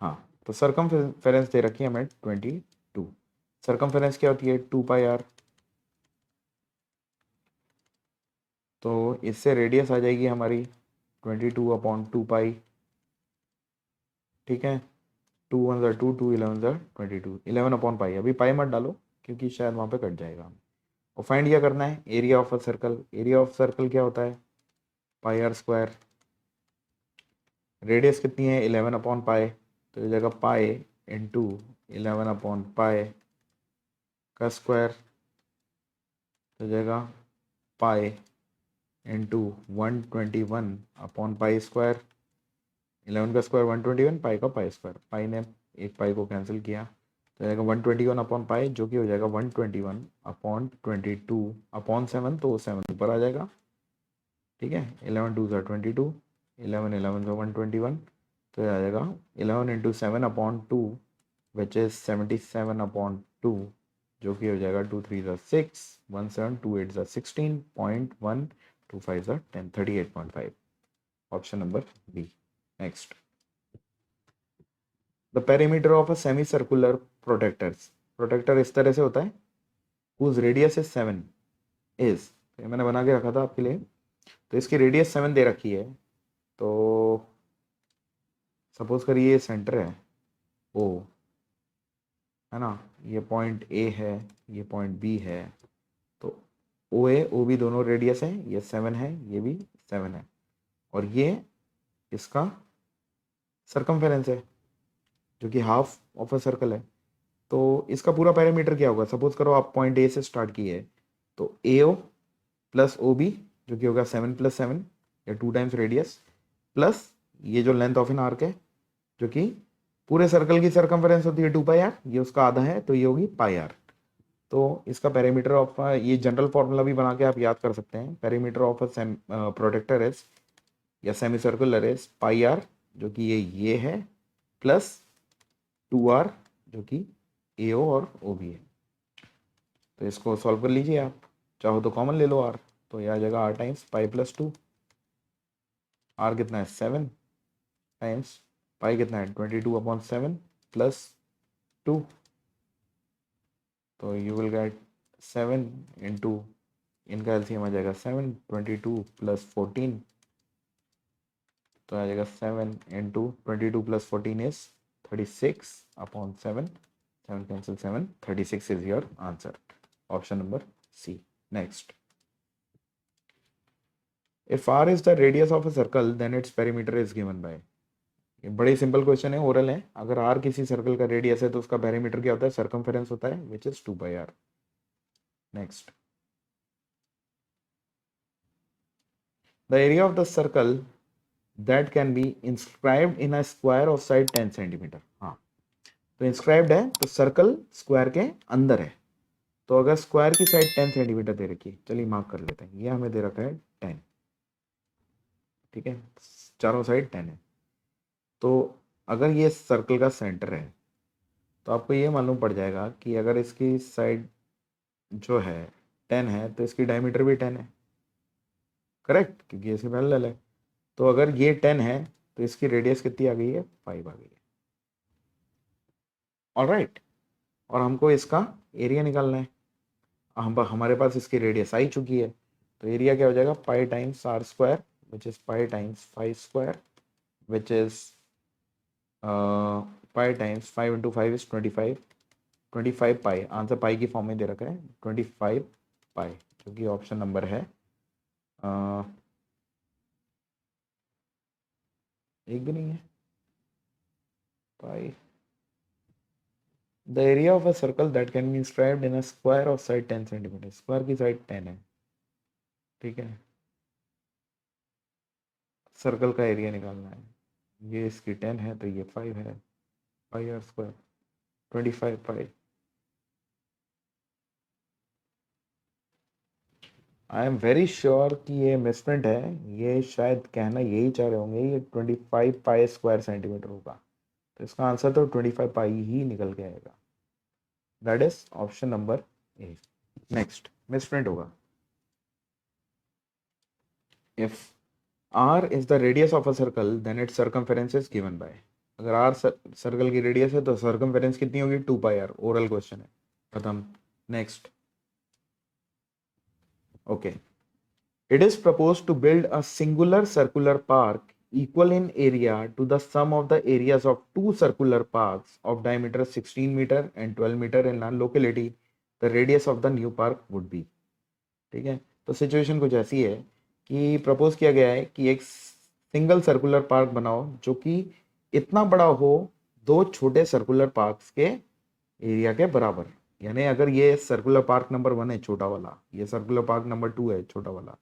[SPEAKER 1] हाँ, तो सर्कमफेरेंस दे रखी है हमें 22। सर्कमफेरेंस क्या होती है, 2 पाई आर। तो इससे रेडियस आ जाएगी हमारी 22 अपॉन 2 पाई। ठीक है, 2 1 2, 2 11 22, 11 अपॉन पाई। अभी पाई मत डालो क्योंकि शायद वहाँ पे कट जाएगा। और फाइंड क्या करना है, area of a circle. Area of circle क्या होता है, पाई आर स्क्वायर। रेडियस कितनी है, 11 अपॉन पाई, तो ये जगह पाई इंटू 11 अपॉन पाई का स्क्वायर, तो जगह pi into 121 upon pi square. 11 का स्क्वायर 121, पाई का पाई स्क्वायर। पाई ने एक पाई को कैंसिल किया तो जाएगा 121 अपॉन पाई, जो कि हो जाएगा 121 अपॉन 22 अपॉन 7, तो 7 ऊपर आ जाएगा। ठीक है, 11 2 22, 11 11 121, तो आ जाएगा 11 into 7 upon 2 which is 77 upon 2, जो कि हो जाएगा 2 3 6, 1 7 2 8 16.1, 2 5 10, 38.5, option number B. Next, the perimeter of a semi circular protractor. Protractor इस तरह से होता है, whose radius is 7 is, ये मैंने बना के रखा था आपके लिए। तो इसकी रेडियस 7 दे रखी है, तो सपोज करिए ये सेंटर है ओ, है ना, ये पॉइंट ए है, ये पॉइंट बी है, तो ओ ए ओ बी दोनों रेडियस है, ये 7 है, ये भी 7 है, और ये इसका सर्कमफेरेंस है जो कि हाफ ऑफ अ सर्कल है। तो इसका पूरा पैरामीटर क्या होगा, सपोज करो आप पॉइंट ए से स्टार्ट किए है, तो ए ओ प्लस ओ बी, जो कि होगा 7 + 7 या 2 टाइम्स रेडियस, प्लस ये जो लेंथ ऑफ एन आर्क है, जो कि पूरे सर्कल की सर्कमफेरेंस होती है 2 पाई आर, ये उसका आधा है, तो ये होगी पाई आर। तो इसका पेरीमीटर ऑफ, ये जनरल फॉर्मूला भी बना के आप याद कर सकते हैं, perimeter of a protector is या semi circular is pi r, जो कि ये है, प्लस 2r, जो कि ए ओ और ओ बी है। तो इसको सॉल्व कर लीजिए आप, चाहो तो कॉमन ले लो r, तो यह आ जाएगा r times pi plus 2। r कितना है 7 टाइम्स पाई कितना है 22 अपॉन 7 प्लस 2, तो यू विल गेट 7 इंटू, इनका एलसीएम आ जाएगा 7, 22 प्लस 14, तो आ जाएगा 7 into 22 plus 14 is 36 upon 7, 7 cancel 7, 36 is your answer, option number C. Next, if r is the radius of a circle then its perimeter is given by, ये बड़े सिंपल क्वेश्चन है, ओरल है। अगर r किसी सर्कल का रेडियस है तो उसका पेरीमीटर क्या होता है, सर्कमफेरेंस होता है, विच is 2 pi r। Next, the area of the circle that can be inscribed in a square of side 10 centimetre. हाँ, तो इंस्क्राइब्ड है तो सर्कल स्क्वायर के अंदर है। तो अगर स्क्वायर की साइड 10 सेंटीमीटर दे रखी है, चलिए मार्क कर लेते हैं, ये हमें दे रखा है 10, ठीक है, चारों साइड 10 है। तो अगर ये सर्कल का सेंटर है तो आपको ये मालूम पड़ जाएगा कि अगर इसकी साइड जो है 10 है तो इसकी डायमीटर भी 10 है, करेक्ट, क्योंकि इसके पैरेलल है। तो अगर ये 10 है तो इसकी रेडियस कितनी आ गई है, 5 आ गई है। ऑलराइट, और हमको इसका एरिया निकालना है। हमारे पास इसकी रेडियस आई चुकी है, तो एरिया क्या हो जाएगा, pi times r square which is pi times 5 square which is pi times 5 into 5 is 25, 25 pi, answer pi की फॉर्म में दे रखा है 25 पाई, जो कि ऑप्शन नंबर है एक भी नहीं है, pi. The area of a circle that can be inscribed in a square of side 10 centimetre, square की साइड 10 है, ठीक है, सर्कल का एरिया निकालना है। ये इसकी 10 है तो ये 5 है, pi are square 25 pi. I am very sure कि ये मिसप्रिंट है, ये शायद कहना यही चाह रहे होंगे, ये 25 पाई स्क्वायर सेंटीमीटर होगा, तो इसका आंसर तो 25 पाई ही निकल के आएगा, that is option number A. Next misprint होगा, if r is the radius of a circle then its circumference is given by, अगर r सर्कल की रेडियस है तो सर्कमफेरेंस कितनी होगी, 2 पाई r, ओरल क्वेश्चन है, खत्म। Next, okay, it is proposed to build a singular circular park equal in area to the sum of the areas of two circular parks of diameter 16 meter and 12 meter in a locality the radius of the new park would be, ठीक है। तो सिचुएशन कुछ ऐसी है कि प्रपोज किया गया है कि एक सिंगल सर्कुलर पार्क बनाओ जो कि इतना बड़ा हो दो छोटे सर्कुलर पार्क्स के एरिया के बराबर। यानी अगर ये सर्कुलर पार्क नंबर 1 है छोटा वाला, ये सर्कुलर पार्क नंबर 2 है छोटा वाला,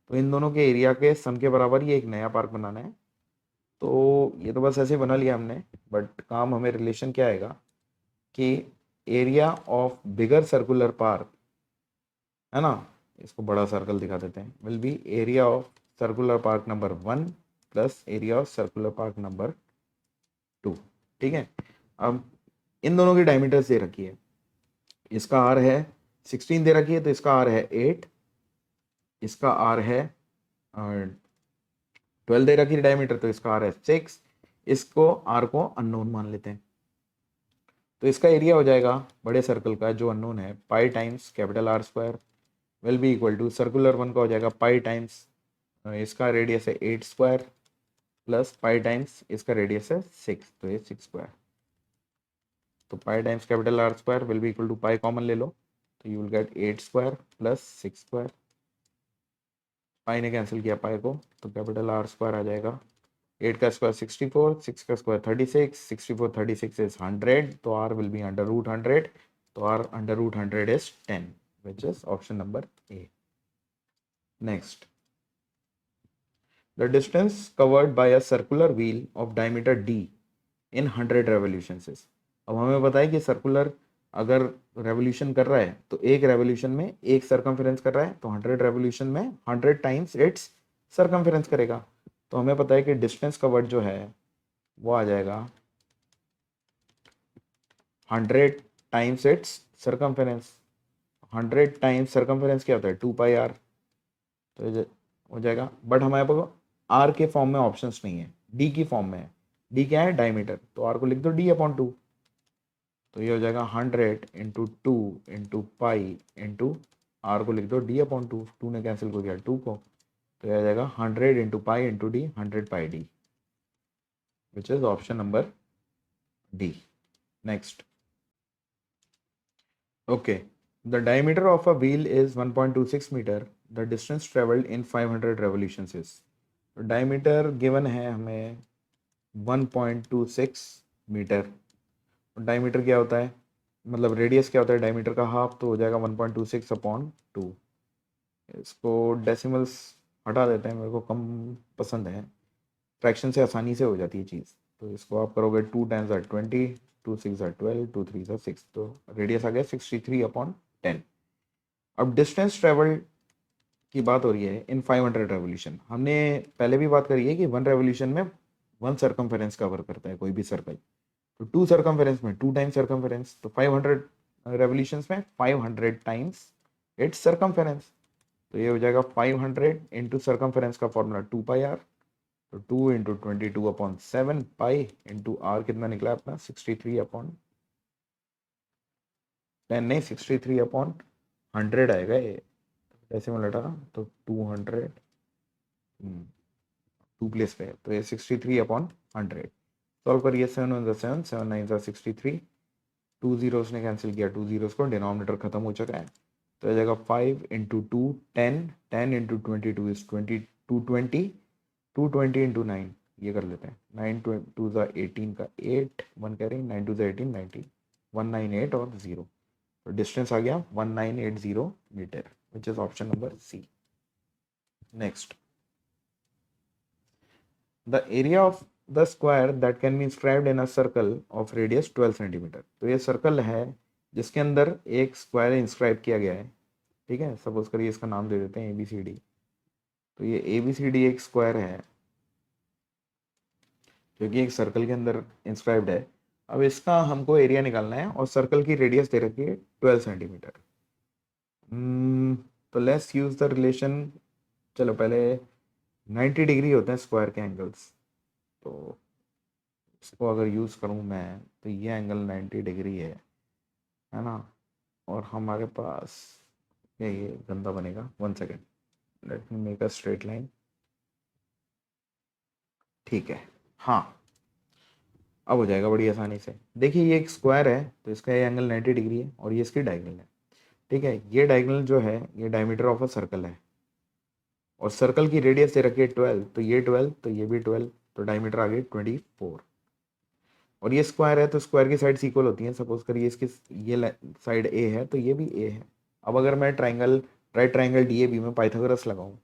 [SPEAKER 1] तो इन दोनों के एरिया के सम के बराबर ये एक नया पार्क बनाना है। तो ये तो बस ऐसे बना लिया हमने, बट काम हमें रिलेशन क्या आएगा कि area of bigger circular park, है ना, इसको बड़ा सर्कल दिखा देते हैं, will be area of circular park number 1 plus area of circular park number 2, ठीक है। अब इन दोनों की डायमीटर्स दे रखी है, इसका आर है 16 दे रखी है तो इसका आर है 8, इसका आर है 12 दे रखी है डायमीटर तो इसका आर है 6, इसको आर को अननोन मान लेते हैं। तो इसका एरिया हो जाएगा बड़े सर्कल का जो अननोन है pi times capital are square will be equal to circular one का हो जाएगा पाई टाइम्स इसका रेडियस है 8 स्क्वायर प्लस पाई टाइम्स इसका रेडियस है 6, तो ये 6 स्क्वायर, तो pi times capital are square will be equal to pi common ले लो तो you will get 8 square plus 6 square, pi ने कैंसिल किया पाई को तो कैपिटल आर स्क्वायर आ जाएगा, 8 का स्क्वायर 64, 6 का स्क्वायर 36, 64 36 इज 100, तो r will be under root 100, तो r under root 100 is 10 which is option number A. Next, the distance covered by a circular wheel of diameter d in 100 revolutions is, अब हमें पता है कि सर्कुलर अगर रेवोल्यूशन कर रहा है तो एक रेवोल्यूशन में एक सर्कमफेरेंस कर रहा है, तो 100 रेवोल्यूशन में 100 टाइम्स इट्स सर्कमफेरेंस करेगा। तो हमें पता है कि डिस्टेंस कवर्ड जो है वो आ जाएगा 100 times its circumference, 100 times circumference क्या होता है 2 पाई आर, तो ये हो जाएगा, बट हमारे पास आर के फॉर्म में ऑप्शंस नहीं है, डी की फॉर्म में है। डी क्या है, डायमीटर, तो आर को लिख दो डी अपॉन 2, तो ये हो जाएगा 100 into 2 into pi into r को लिख दो डी अपॉन 2, 2 ने कैंसिल कर दिया 2 को, तो ये आ जाएगा 100 into pi into D, 100 pi D, which is option number D. Next, okay, the diameter of a wheel is 1.26 meter, the distance traveled in 500 revolutions is, तो डायमीटर गिवन है हमें 1.26 मीटर, डायमीटर क्या होता है, मतलब रेडियस क्या होता है डायमीटर का हाफ, तो हो जाएगा 1.26 अपॉन 2, इसको डेसिमल्स हटा देते हैं, मेरे को कम पसंद है, फ्रैक्शन से आसानी से हो जाती है चीज़। तो इसको आप करोगे 2 × 10⁻20, 2 × 6 = 12, 2 × 3 = 6, तो रेडियस आ गया 63/10। अब डिस्टेंस ट्रेवल की बात हो रही है इन 500 रेवोल्यूशन। हमने पहले भी बात करी है कि 1 रेवोल्यूशन में 1 सर्कमफेरेंस कवर करता है कोई भी सर्कल, तो 2 सर्कमफेरेंस में 2 टाइम्स सर्कमफेरेंस, तो 500 रेवोल्यूशंस में 500 टाइम्स इट्स सर्कमफेरेंस। तो ये हो जाएगा 500 इंटू सर्कमफेरेंस का फॉर्मूला 2πr, तो 2 × 22/7 पाई इंटू आर कितना निकला अपना 63/10, नहीं 63/100 आएगा ये, डेसिमल हटा तो 200, 2 प्लेस पे है, तो ये 63/100। सॉल्व करिए, 7 × 1 = 7, 7 × 9 = 63, 2 जीरोस ने कैंसिल किया, 2 जीरोस को, डिनोमिनेटर खत्म हो चुका है, तो आ जाएगा 5 × 2 10, 10 × 22 is 20, 220, 220 × 9 ये कर लेते हैं, 9 2 = 18 का 8, 1 कैरी, 9 2 = 18, 90, 198 और 0, तो डिस्टेंस आ गया 1980 meter, which is option number C. Next, the area of the square that can be inscribed in a circle of radius 12 centimeter. तो ये सर्कल है जिसके अंदर एक स्क्वायर इंस्क्राइब किया गया है, ठीक है, सपोज करिए इसका नाम दे देते हैं ABCD। तो ये ABCD एक स्क्वायर है जो कि एक सर्कल के अंदर इंस्क्राइब्ड है। अब इसका हमको एरिया निकालना है और सर्कल की रेडियस दे रखी है 12 सेंटीमीटर। तो लेट्स यूज द रिलेशन, चलो पहले 90 डिग्री होते हैं स्क्वायर के एंगल्स, तो इसको अगर यूज़ करूँ मैं तो ये एंगल 90 डिग्री है ना, और हमारे पास ये गंदा बनेगा, 1 second, let me make a straight line, ठीक है, हाँ अब हो जाएगा बड़ी आसानी से। देखिए ये एक स्क्वायर है तो इसका ये एंगल 90 डिग्री है और ये इसकी डायगोनल है, ठीक है, ये डायगोनल जो है ये डायमीटर ऑफ अ सर्कल है और सर्कल की रेडियस दे रखी है 12, तो ये 12 तो ये भी 12, तो डायमीटर आ गई 24, और ये स्क्वायर है तो स्क्वायर की साइड्स इक्वल होती हैं, सपोज करिए इसकी ये साइड ए है तो ये भी ए है। अब अगर मैं ट्राइंगल, राइट ट्राइंगल DAB में पाइथागोरस लगाऊं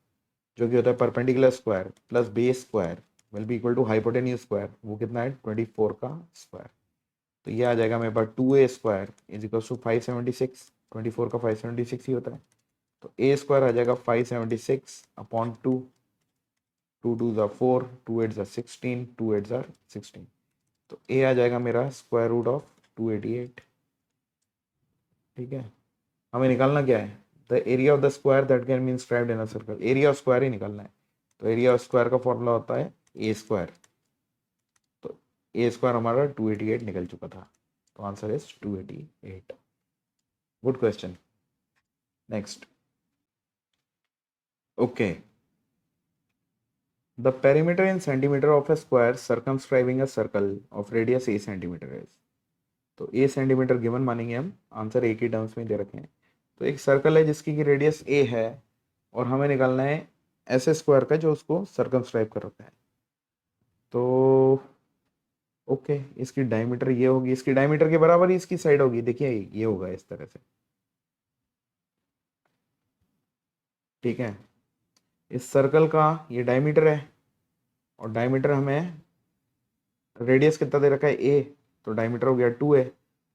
[SPEAKER 1] जो कि होता है perpendicular square plus base square will be equal to hypotenuse square, वो कितना है 24 का स्क्वायर, तो ये आ जाएगा मेरे पास 2a² इज इक्वल टू 576, 24 का 576 ही होता है, तो a² आ जाएगा 576/2, 2 2 ज़ा 4, 2 8 ज़ा 16, 2 8 ज़ा 16, तो a आ जाएगा मेरा स्क्वायर रूट ऑफ 288, ठीक है। हमें निकालना क्या है, the area of the square that can be inscribed in a circle, area of square ही निकालना है, तो एरिया ऑफ स्क्वायर का फॉर्मूला होता है a², तो a² हमारा 288 निकल चुका था, तो answer is 288। Good question. Next, okay, the perimeter in centimetre of a square circumscribing a circle of radius a centimetre is, तो a सेंटीमीटर गिवन मानेंगे हम, आंसर एक ही टर्म्स में दे रखे हैं, तो एक सर्कल है जिसकी की रेडियस a है और हमें निकालना है ऐसे स्क्वायर का जो उसको सर्कमस्क्राइब कर रखा है, तो ओके इसकी डायमीटर ये होगी, इसकी डायमीटर के बराबर ही इसकी साइड होगी, देखिए ये होगा इस तरह से, ठीक है, इस सर्कल का ये डायमीटर है और डायमीटर हमें रेडियस कितना दे रखा है a, तो डायमीटर हो गया 2a,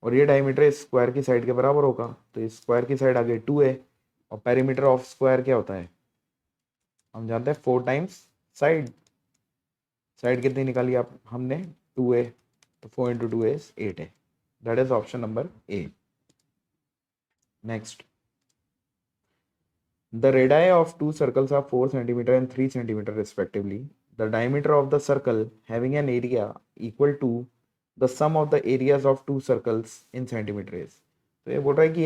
[SPEAKER 1] और ये डायमीटर इस स्क्वायर की साइड के बराबर होगा, तो इस स्क्वायर की साइड आ गई 2a, और पेरीमीटर ऑफ स्क्वायर क्या होता है हम जानते हैं 4 टाइम्स साइड, साइड कितनी निकाली आप हमने 2a, तो 4 × 2 is 8 है, that is option number A। Next, the radii of two circles are 4 centimeter and 3 centimeter respectively. The diameter of the circle having an area equal to the sum of the areas of two circles in centimeter is, तो ये बोल रहा है कि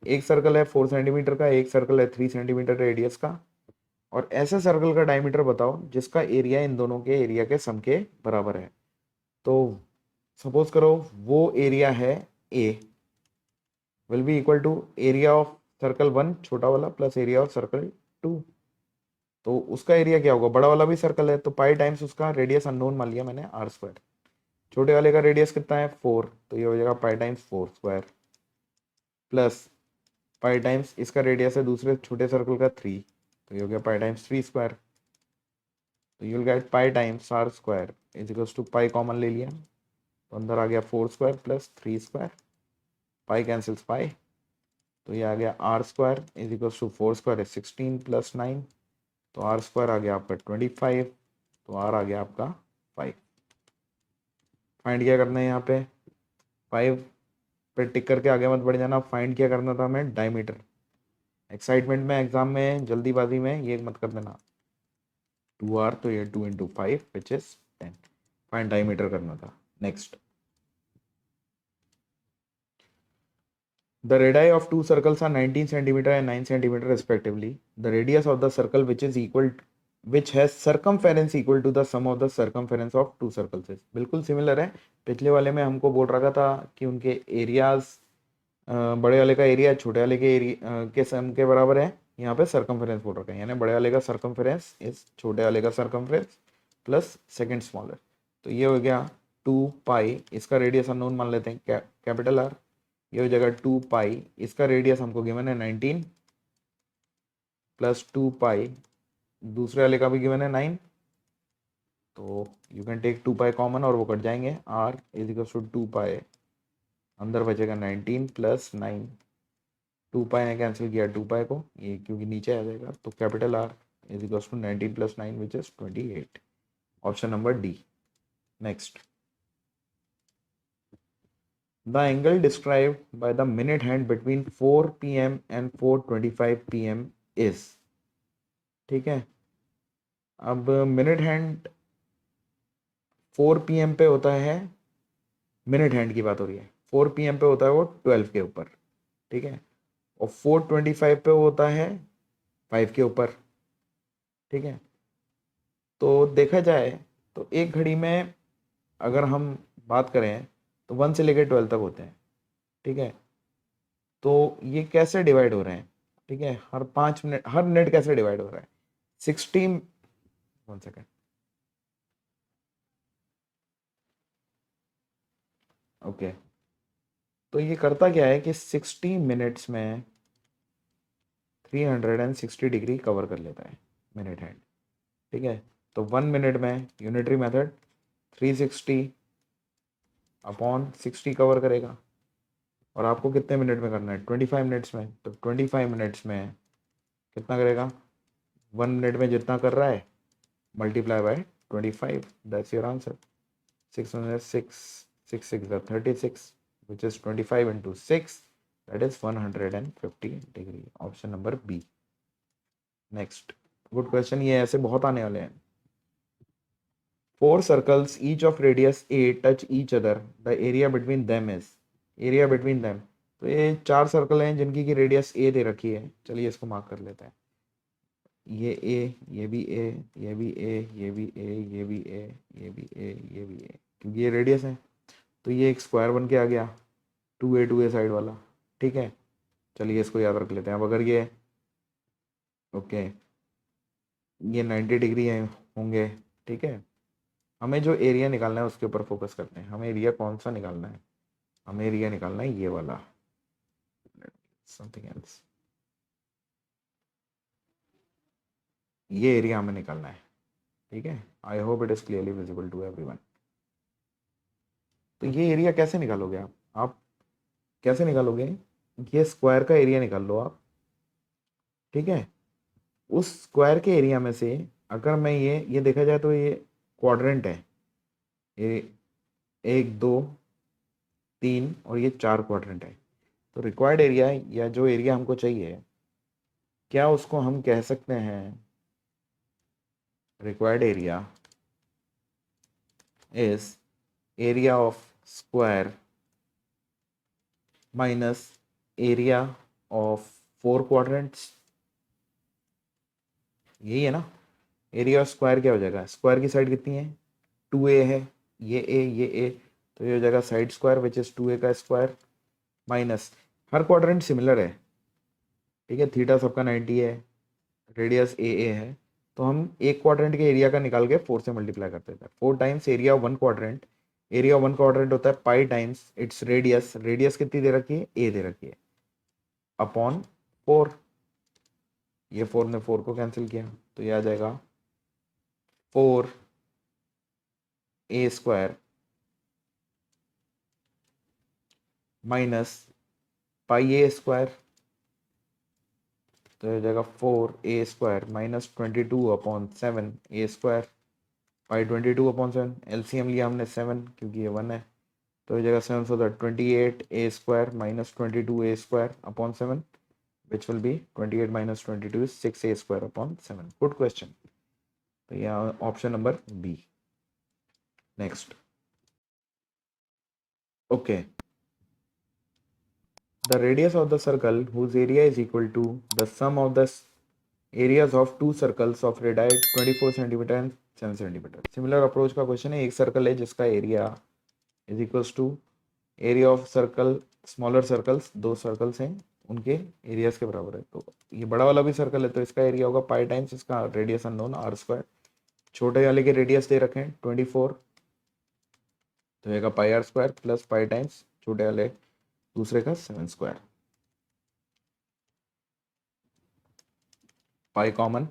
[SPEAKER 1] एक सर्कल है 4 सेंटीमीटर का, एक सर्कल है 3 सेंटीमीटर रेडियस का, और ऐसे सर्कल का डायमीटर बताओ जिसका एरिया इन दोनों के एरिया के सम के बराबर है। तो सपोज करो वो एरिया है A will be equal to area of circle 1 छोटा वाला प्लस एरिया ऑफ सर्कल 2, तो उसका एरिया क्या होगा, बड़ा वाला भी सर्कल है तो पाई टाइम्स उसका रेडियस अननोन मान लिया मैंने r², छोटे वाले का रेडियस कितना है 4, तो ये हो जाएगा pi times 4² plus pi times इसका रेडियस है दूसरे छोटे सर्कल का 3, तो ये हो गया पाई टाइम्स 3², तो you will get pi times r square is equals to pi common ले लिया तो अंदर आ गया 4 square plus 3 square, pi cancels pi, तो ये आ गया r square is equals to 4 square है 16 प्लस 9, तो आर स्क्वायर आ गया आपका 25, तो आर आ गया आपका 5। फाइंड क्या करना है यहाँ पे, 5 पे टिक करके आगे मत बढ़ जाना, फाइंड क्या करना था हमें, डायमीटर। एक्साइटमेंट में एग्जाम में जल्दीबाजी में ये मत कर देना, 2r तो ये 2 into 5 which is 10, find diameter करना था। Next, the radii of two circles are 19 centimeter and 9 centimeter respectively. The radius of the circle which has circumference equal to the sum of the circumference of two circles is। बिल्कुल सिमिलर है, पिछले वाले में हमको बोल रखा था कि उनके एरियाज बड़े वाले का एरिया छोटे वाले के एरिया के सम के बराबर है, यहाँ पे सर्कमफेरेंस बोल रखा है, यानी बड़े वाले का सर्कमफेरेंस इस छोटे वाले का सर्कमफेरेंस प्लस सेकंड स्मॉलर, तो ये हो गया 2 पाई, इसका रेडियस अननोन मान लेते हैं कैपिटल आर, ये हो जाएगा 2 पाई, इसका रेडियस हमको गिवन है 19 प्लस 2 पाई, दूसरे वाले का भी गिवन है 9, तो you can take 2 pi common और वो कट जाएंगे, r is equal to 2 pi, अंदर बचेगा 19 प्लस 9, 2 पाई ने कैंसिल किया 2 पाई को, ये क्योंकि नीचे आ जाएगा, तो capital R is equal to 19 plus 9 which is 28, option number D. Next, the angle described by the minute hand between 4 p.m. and 4:25 p.m. is, ठीक है। अब मिनट हैंड 4 p.m. पे होता है, मिनट हैंड की बात हो रही है, 4 p.m. पे होता है वो 12 के ऊपर, ठीक है, और 4:25 पे होता है 5 के ऊपर, ठीक है। तो देखा जाए तो एक घड़ी में अगर हम बात करें तो 1 से लेकर 12 तक होते हैं, ठीक है। तो ये कैसे डिवाइड हो रहे हैं, ठीक है, हर 5 मिनट, हर मिनट कैसे डिवाइड हो रहा है, 60, 1 सेकेंड, ओके। तो ये करता क्या है कि 60 मिनट्स में 360 डिग्री कवर कर लेता है मिनट हैंड, ठीक है। तो 1 मिनट में यूनिटरी मेथड 360 अपॉन 60 कवर करेगा, और आपको कितने मिनट में करना है, 25 मिनट्स में, तो 25 मिनट्स में कितना करेगा, 1 मिनट में जितना कर रहा है multiply by 25, that's your answer. 6 are 36 which is 25 into 6, that is 150 degree, option number B. Next, good question, ये ऐसे बहुत आने वाले हैं। 4 circles each of radius a touch each other, the area between them is, area between them, तो ये 4 सर्कल हैं जिनकी की रेडियस a दे रखी है, चलिए इसको मार्क कर लेते हैं, ये a, ये भी a, ये भी a, ये भी a, ये भी a, ये भी a, ये भी a, क्योंकि ये रेडियस है, तो ये एक स्क्वायर बन के आ गया 2a साइड वाला, ठीक है। चलिए इसको याद रख लेते हैं। अब अगर ये ओके, ये 90 डिग्री है होंगे, ठीक है। हमें जो एरिया निकालना है उसके ऊपर फोकस करते हैं, हमें एरिया कौन सा निकालना है, हमें एरिया निकालना है ये वाला, समथिंग एल्स, ये एरिया हमें निकालना है, ठीक है। I hope it is clearly visible to everyone. तो ये एरिया कैसे निकालोगे आप कैसे निकालोगे, ये स्क्वायर का एरिया निकाल लो आप, ठीक है। उस स्क्वायर के एरिया में से अगर मैं ये देखा जाए तो ये क्वाड्रेंट है, ये 1 2 3 और ये 4 क्वाड्रेंट है, तो रिक्वायर्ड एरिया या जो एरिया हमको चाहिए, क्या उसको हम कह सकते हैं, required area is area of square minus area of 4 quadrants, यही है ना। एरिया ऑफ स्क्वायर क्या हो जाएगा, स्क्वायर की साइड कितनी है, 2a है, ये a, तो ये हो जाएगा side square which is 2a का स्क्वायर, माइनस हर क्वाड्रेंट सिमिलर है, ठीक है, थीटा सबका 90 है, रेडियस ए है, तो हम एक क्वाड्रेंट के एरिया का निकाल के 4 से मल्टीप्लाई करते थे, 4 times area 1 quadrant, area 1 quadrant होता है pi times its radius, radius कितनी दे रखी है, ए दे रखी है, अपॉन 4, ये 4 ने 4 को कैंसिल किया, तो ये आ जाएगा 4a² माइनस πa², तो हो जाएगा 4a² माइनस 22/7a², पाई 22/7, एलसीएम लिया हमने 7 क्योंकि ये 1 है, तो हो जाएगा 7 for the 28a² minus 22a²/7, which will be 28 minus 22 is 6a²/7. Good question. तो यहाँ option number B. Next. Okay. The radius of the circle whose area is equal to the sum of the areas of two circles of radii 24 centimeter and 7 centimeter. Similar approach का क्वेश्चन है. एक सर्कल है जिसका area is equals to area of circle, smaller circles, दो सर्कल्स हैं उनके एरियाज के बराबर है. तो ये बड़ा वाला भी सर्कल है तो इसका एरिया होगा पाई टाइम्स इसका रेडियस अननोन r². छोटे वाले के रेडियस दे रखे हैं 24, तो होगा पाई r² प्लस पाई टाइम्स छोटे वाले दूसरे का 7². Pi common,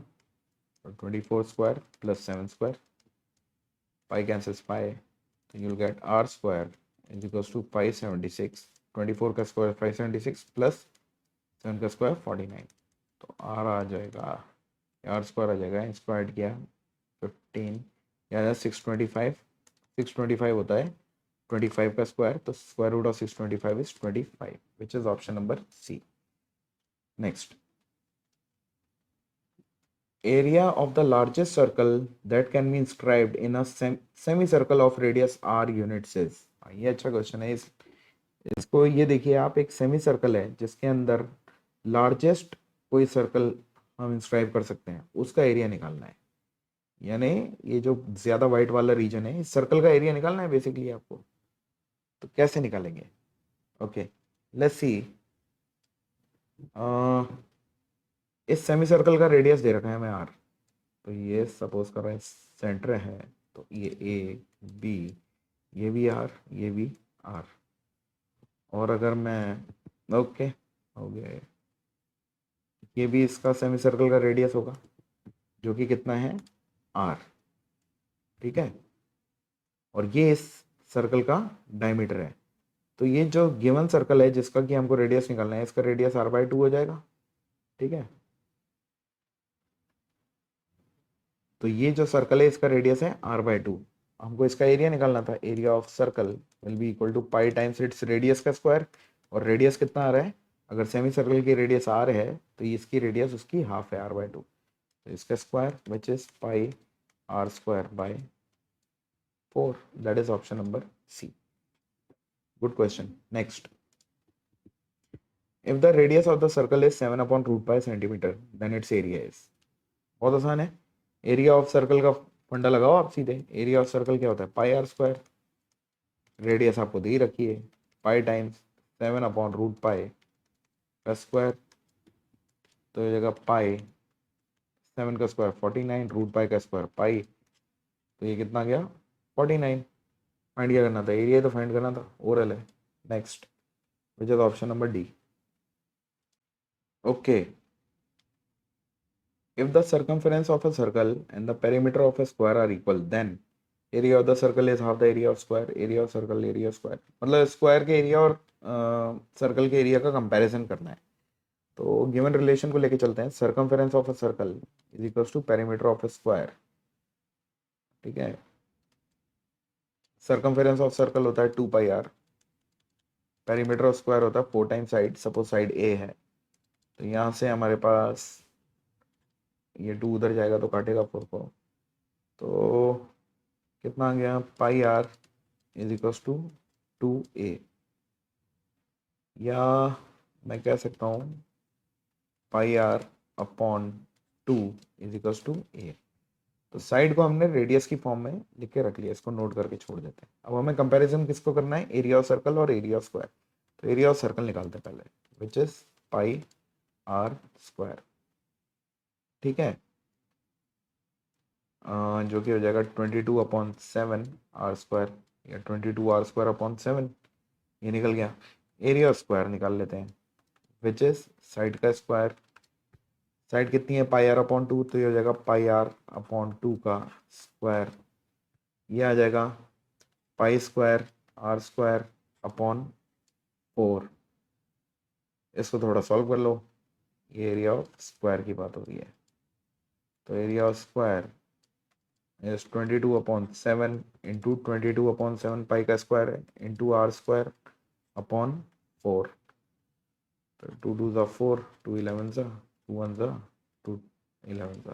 [SPEAKER 1] 24² plus 7², pi cancels pi, तो you will get r² is equals to 576. 24 का स्क्वायर 576 प्लस 7 का स्क्वायर 49, तो r आ जाएगा, r² आ जाएगा, स्क्वायर किया 15 या 625. 625 होता है 25 का स्क्वायर, तो square root of 625 is 25, which is option number C. Next. Area of the largest circle that can be inscribed in a semicircle of radius r units is. ये अच्छा क्वेश्चन है. इसको ये देखिए आप, एक सेमी सर्कल है जिसके अंदर लार्जेस्ट कोई सर्कल हम इंस्क्राइब कर सकते हैं, उसका एरिया निकालना है. यानी ये जो ज्यादा वाइट वाला रीजन है, इस सर्कल का एरिया निकालना है बेसिकली आपको. तो कैसे निकालेंगे? Okay, let's see. इस सेमी सर्कल का रेडियस दे रखा है हमें r, तो ये सपोज कर रहे हैं सेंटर है, तो ये a b, ये भी r, ये भी r. और अगर मैं ओके हो गया, ये भी इसका सेमी सर्कल का रेडियस होगा जो कि कितना है r. ठीक है, और ये इस सर्कल का डायमीटर है. तो ये जो गिवन सर्कल है जिसका कि हमको रेडियस निकालना है, इसका रेडियस r/2 हो जाएगा. ठीक है, तो ये जो सर्कल है इसका रेडियस है r/2. हमको इसका एरिया निकालना था. Area of circle will be equal to pi times its radius का स्क्वायर. और रेडियस कितना आ रहा है? अगर सेमी सर्कल की रेडियस r है तो इसकी रेडियस उसकी हाफ है r/2, तो इसका square which is pi r² by 4. That is option number C. Good question. Next. If the radius of the circle is 7/√π centimetre then its area is. बहुत आसान है. एरिया ऑफ सर्कल का फंडा लगाओ आप सीधे. एरिया ऑफ सर्कल क्या होता है? पाई r². रेडियस आपको दी रखी है पाई टाइम्स 7/√π का स्क्वायर, तो ये जगह पाई 7 का स्क्वायर 49, √π का स्क्वायर पाई, तो ये कितना गया 49. फाइंड क्या करना था? एरिया तो फाइंड करना था. ओरल है. Next, which is option number D. Okay. If the circumference of a circle and the perimeter of a square are equal, then area of the circle is half the area of square. area of circle, area of square, मतलब स्क्वायर के एरिया और सर्कल के एरिया का कंपैरिजन करना है. तो गिवन रिलेशन को लेके चलते हैं. Circumference of a circle is equals to perimeter of a square. ठीक है, सर्कमफेरेंस ऑफ सर्कल होता है 2πr. पेरीमीटर ऑफ स्क्वायर होता है 4 टाइम्स साइड. सपोज साइड ए है, तो यहाँ से हमारे पास ये 2 उधर जाएगा तो काटेगा 4 को, तो कितना आ गया? Pi r is equals to 2a, या मैं कह सकता हूँ pi r upon 2 is equals to a. तो साइड को हमने रेडियस की फॉर्म में लिख के रख लिया, इसको नोट करके छोड़ देते हैं. अब हमें कंपैरिजन किसको करना है? एरिया ऑफ सर्कल और एरिया ऑफ स्क्वायर. तो एरिया ऑफ सर्कल निकालते हैं पहले, विच इज पाई r². ठीक है, जो कि हो जाएगा 22/7 r², या 22r²/7. ये निकल गया. एरिया ऑफ स्क्वायर निकाल लेते हैं, विच इज साइड का स्क्वायर साइड कितनी है पाई आर अपॉन 2, तो ये हो जाएगा पाई आर अपॉन 2 का स्क्वायर। ये आ जाएगा pi square r square upon 4। इसको थोड़ा सॉल्व कर लो, ये एरिया ऑफ स्क्वायर की बात हो रही है। तो area of square is 22/7 into 22/7 पाई का स्क्वायर है इंटू आर स्क्वायर अपॉन 4। तो 2 2 ज़ा 4, 2 11 ज़ा 2 1 ज़ा 2 11 ज़ा।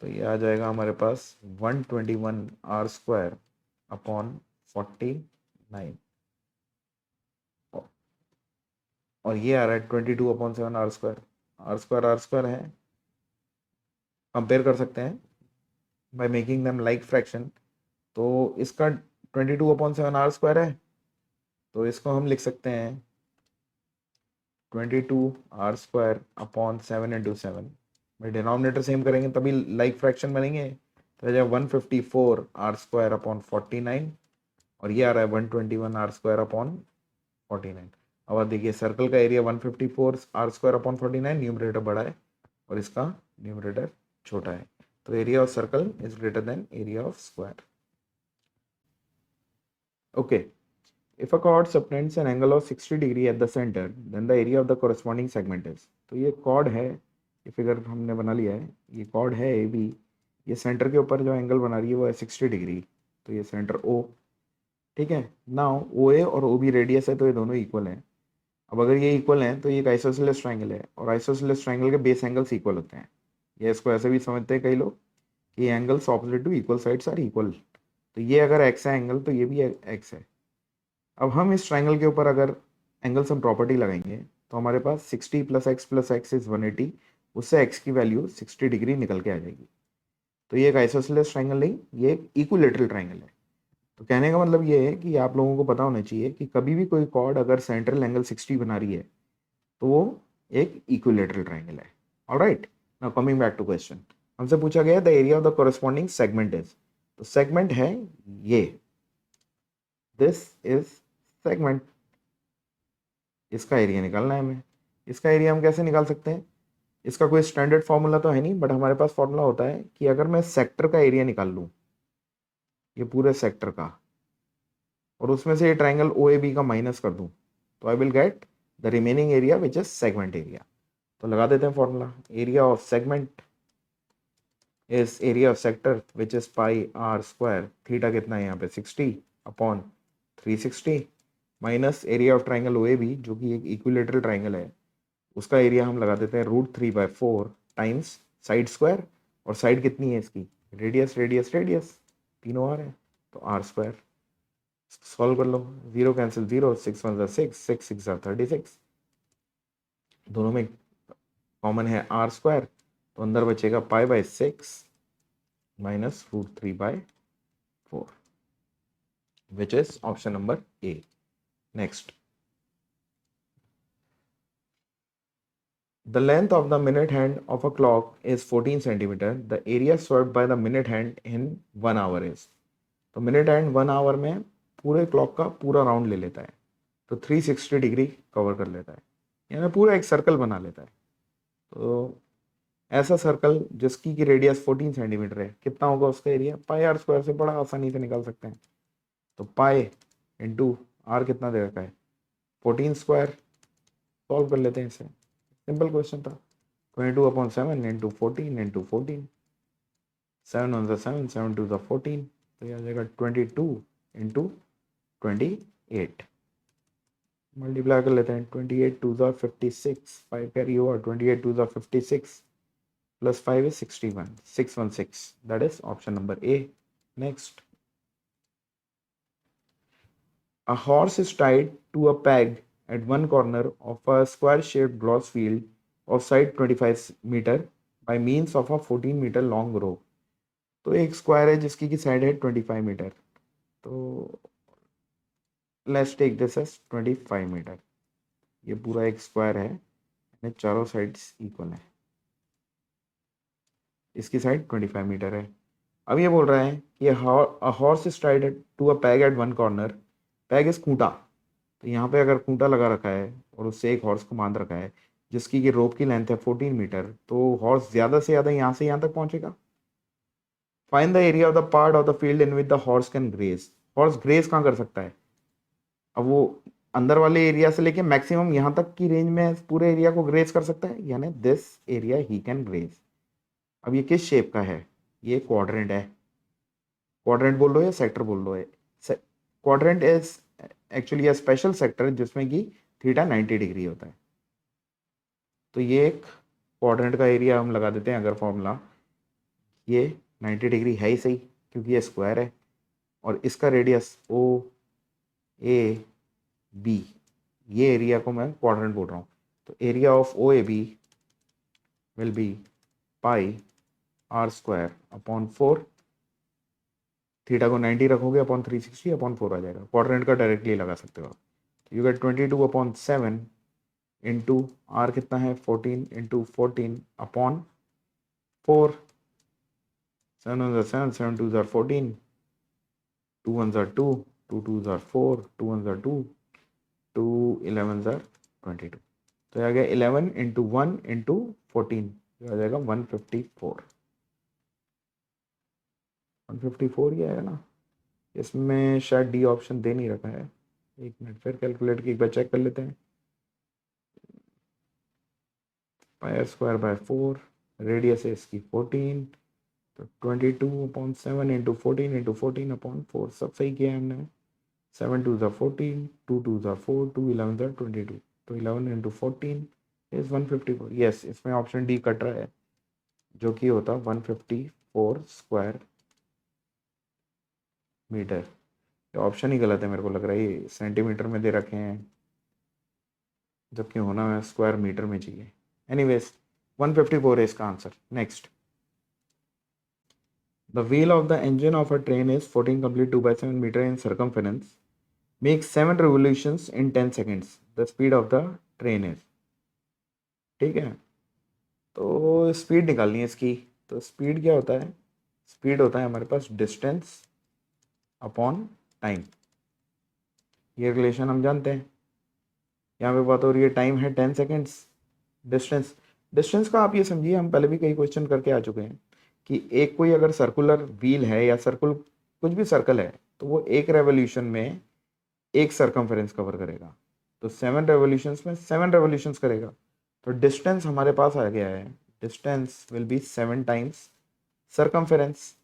[SPEAKER 1] तो ये आ जाएगा हमारे पास 121 आर स्क्वायर अपॉन 49, और ये आ रहा है 22/7 आर स्क्वायर। आर स्क्वायर है, कंपेयर कर सकते हैं by making them like fraction. तो इसका 22/7 आर स्क्वायर है, तो इसको हम लिख सकते हैं 22 आर स्क्वायर अपॉन 7 इंटू 7। भाई डिनोमिनेटर सेम करेंगे तभी लाइक फ्रैक्शन बनेंगे। तो जब 154 आर स्क्वायर अपॉन 49, और ये आ रहा है 121 आर स्क्वायर अपॉन 49। अब आप देखिए सर्कल का area 154 r square upon 49, numerator बड़ा है और इसका न्यूमरेटर छोटा है। तो area of circle is greater than area of square. Okay, if a chord subtends an angle of 60 degree at the center, then the area of the corresponding segment is। तो ये chord है, ये फिगर हमने बना लिया है, ये chord है ए बी, ये सेंटर के ऊपर जो एंगल बना रही है वो है 60 डिग्री, तो ये सेंटर ओ। ठीक है, नाउ ओ ए और ओ बी रेडियस है, तो ये दोनों इक्वल हैं। अब अगर ये इक्वल हैं तो ये एक आइसोसेलेस ट्राइंगल है, और आइसोसेलेस ट्राइंगल के बेस एंगल्स इक्वल होते हैं। ये इसको ऐसे भी समझते हैं कई लोग कि angles opposite to equal sides are equal. तो ये अगर एक्स है एंगल, तो ये भी एक्स है। अब हम इस ट्राइंगल के ऊपर अगर एंगल सम प्रॉपर्टी लगाएंगे, तो हमारे पास 60 + x इज 180, उससे x की वैल्यू 60 डिग्री निकल के आ जाएगी। तो ये एक आइसोसेलेस ट्राइंगल नहीं, ये एक इक्विलेटरल ट्राइंगल है। तो कहने का मतलब ये है कि आप लोगों को पता होना चाहिए कि कभी भी कोई कॉर्ड अगर सेंट्रल एंगल 60 बना रही है तो वो एक इक्विलेटरल ट्राइंगल है। Alright, now coming back to question, हमसे पूछा गया the area of the corresponding segment is. तो सेगमेंट है ये, दिस इज सेगमेंट, इसका एरिया निकालना है हमें। इसका एरिया हम कैसे निकाल सकते हैं, इसका कोई स्टैंडर्ड फॉर्मूला तो है नहीं, बट हमारे पास फॉर्मूला होता है कि अगर मैं सेक्टर का एरिया निकाल लूँ, ये पूरे सेक्टर का, और उसमें से ये ट्राइंगल ओ ए बी का माइनस कर दूँ, तो I will get the remaining area which is segment area. तो लगा देते हैं formula, area of segment is area of sector which is pi are square, theta कितना है यहाँ पे 60 upon 360, minus area of triangle O A B जो कि एक इक्विलेटरल ट्राइंगल है, उसका एरिया हम लगा देते हैं √3/4 टाइम्स साइड स्क्वायर, और साइड कितनी है इसकी, रेडियस रेडियस रेडियस, तीनों आर है, तो आर स्क्वायर। सॉल्व कर लो, 0 कैंसिल 0, 6 1 ज़ा 6, 6 6 ज़ा 36, दोनों में कॉमन है आर स्क्वायर, तो अंदर बचेगा π/6 minus √3/4, which is option number A. Next, the length of the minute hand of a clock is 14 centimeter. The area swept by the minute hand in 1 hour is। तो मिनट हैंड 1 आवर में पूरे क्लॉक का पूरा राउंड ले लेता है, तो 360 डिग्री कवर कर लेता है, यानी पूरा एक सर्कल बना लेता है। तो ऐसा सर्कल जिसकी की रेडियस 14 सेंटीमीटर है, कितना होगा उसका एरिया, पाई आर स्क्वायर से बड़ा आसानी से निकाल सकते हैं। तो पाई इंटू आर कितना दे रखा है 14 स्क्वायर, सॉल्व कर लेते हैं इसे, सिंपल क्वेश्चन था। 22/7 इंटू 14 इंटू 14, 7 1 ज़ा 7, 7 2 ज़ा 14, तो ये आ जाएगा 22 इंटू 28, मल्टीप्लाई कर लेते हैं, 28 2 ज़ा 56, 5 कैरी ओवर, 28 2 ज़ा 56 plus 5 is 61, 616, that is option number A. Next, a horse is tied to a peg at one corner of a square-shaped glass field of side 25 meter by means of a 14 meter long rope। तो एक स्क्वायर है जिसकी की साइड है 25 मीटर, तो let's take this as 25 meter. ये पूरा एक स्क्वायर है, चारों साइड्स इक्वल है, इसकी साइड 25 मीटर है। अब ये बोल रहा है कि a horse is tied to a peg at one corner, peg is खूंटा, तो यहाँ पे अगर खूंटा लगा रखा है और उससे एक हॉर्स को बांध रखा है, जिसकी कि रोप की लेंथ है 14 मीटर, तो हॉर्स ज़्यादा से ज़्यादा यहाँ से यहाँ तक पहुँचेगा। Find the area of the part of the field in which the horse can graze. Horse graze कहाँ कर सकता है? अब वो अंदर वाले एरिया से लेके मैक्सिमम यहाँ तक की रेंज में पूरे एरिया को ग्रेज कर सकता है, यानी this area he can graze. अब ये किस शेप का है? ये क्वाड्रेंट है। क्वाड्रेंट बोल लो या सेक्टर बोल लो है। Quadrant is actually a special sector जिसमें कि थीटा 90 डिग्री होता है। तो ये एक क्वाड्रेंट का एरिया हम लगा देते हैं अगर फॉर्मूला, ये 90 डिग्री है ही सही क्योंकि ये स्क्वायर है, और इसका रेडियस ओ ए बी, ये एरिया को मैं क्वाड्रेंट बोल रहा हूँ। तो area of O A B will be pi are square upon 4, theta को 90 रखोगे अपॉन 360 अपॉन 4 आ जाएगा। क्वाड्रेंट का डायरेक्टली लगा सकते हो आप। You get 22 upon 7 into r कितना है 14 इंटू 14 अपॉन 4, 7 1 7 7 2 14, 2 1 2, 2 2 4, 2 1 2, 2 11 22। तो आ गया 11 इंटू 1 इंटू 14, आ जाएगा 154। 154 ही आएगा ना? इसमें शायद डी ऑप्शन दे नहीं रखा है। एक मिनट फिर कैलकुलेट की एक बार चेक कर लेते हैं। पाई स्क्वायर बाय 4, रेडियस है इसकी 14, तो 22/7 इंटू 14 अपॉन 4, सब सही किया है हमने। 7 2 14, 2 2 4, 2 11 22, तो 11 इंटू 14 इज 154। यस, इसमें ऑप्शन डी कट रहा है, जो कि होता 154 स्क्वायर मीटर। ऑप्शन ही गलत है मेरे को लग रहा है, ये सेंटीमीटर में दे रखे हैं जबकि होना है स्क्वायर मीटर में चाहिए। एनीवेज 154 है इसका answer. Next, the wheel of the engine of a train is 14 complete 2/7 meter in circumference, makes 7 revolutions in 10 seconds. The speed of the train is, ठीक है। तो स्पीड निकालनी है इसकी। तो स्पीड क्या होता है? स्पीड होता है हमारे पास डिस्टेंस अपॉन टाइम। ये रिलेशन हम जानते हैं। यहाँ पे बात हो रही है, टाइम है 10 सेकेंड्स, डिस्टेंस, डिस्टेंस का आप ये समझिए, हम पहले भी कई क्वेश्चन करके आ चुके हैं कि एक कोई अगर सर्कुलर व्हील है या सर्कुल कुछ भी सर्कल है, तो वो एक रेवोल्यूशन में एक सर्कमफेरेंस कवर करेगा। तो 7 रेवोल्यूशंस में 7 रेवोल्यूशंस करेगा। तो डिस्टेंस हमारे पास आ गया है, distance will be 7 times circumference,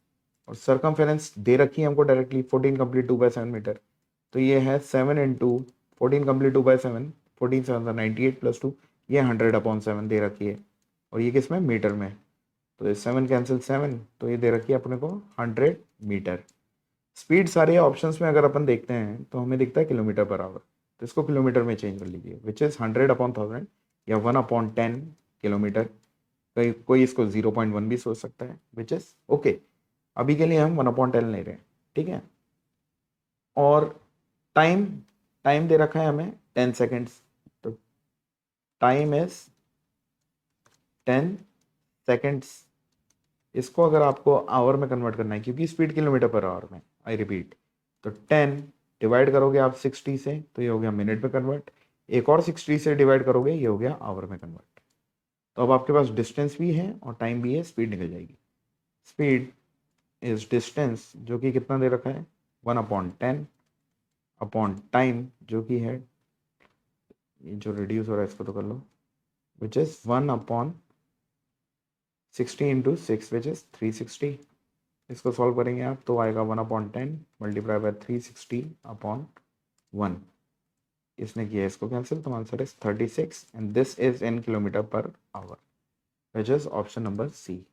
[SPEAKER 1] और सर्कमफेरेंस दे रखी है हमको डायरेक्टली 14 कंप्लीट 2/7 मीटर। तो ये है 7 इंटू 14 कंप्लीट 2/7, 14 7 98 प्लस 2, ये 100/7 दे रखी है, और ये किस में? मीटर में। तो ये 7 कैंसिल 7, तो ये दे रखी है अपने को 100 मीटर। स्पीड सारे ऑप्शंस में अगर अपन देखते हैं तो हमें दिखता है किलोमीटर पर आवर, तो इसको किलोमीटर में चेंज कर लीजिए, विच इज़ 100/1000 या 1/10 किलोमीटर। कोई इसको 0.1 भी सोच सकता है, विच इज़ ओके। अभी के लिए हम 1/10 ले रहे हैं, ठीक है। और टाइम, टाइम दे रखा है हमें 10 सेकेंड्स, तो टाइम इज 10 सेकेंड्स। इसको अगर आपको आवर में कन्वर्ट करना है, क्योंकि स्पीड किलोमीटर पर आवर में, आई रिपीट, तो 10 डिवाइड करोगे आप 60 से, तो ये हो गया मिनट में कन्वर्ट। एक और 60 से डिवाइड करोगे, ये हो गया आवर में कन्वर्ट। तो अब आपके पास डिस्टेंस भी है और टाइम भी है, स्पीड निकल जाएगी। स्पीड इज डिस्टेंस, जो कि कितना दे रखा है 1/10 अपॉन टाइम, जो कि है, ये जो रिड्यूस हो रहा है इसको तो कर लो, which is 1/60 into 6 which is 360। इसको सॉल्व करेंगे आप तो आएगा 1/10 मल्टीप्लाई बाय 360/1। इसने किया इसको कैंसिल, तो answer is 36 and this is in kilometer per hour, which is option number C.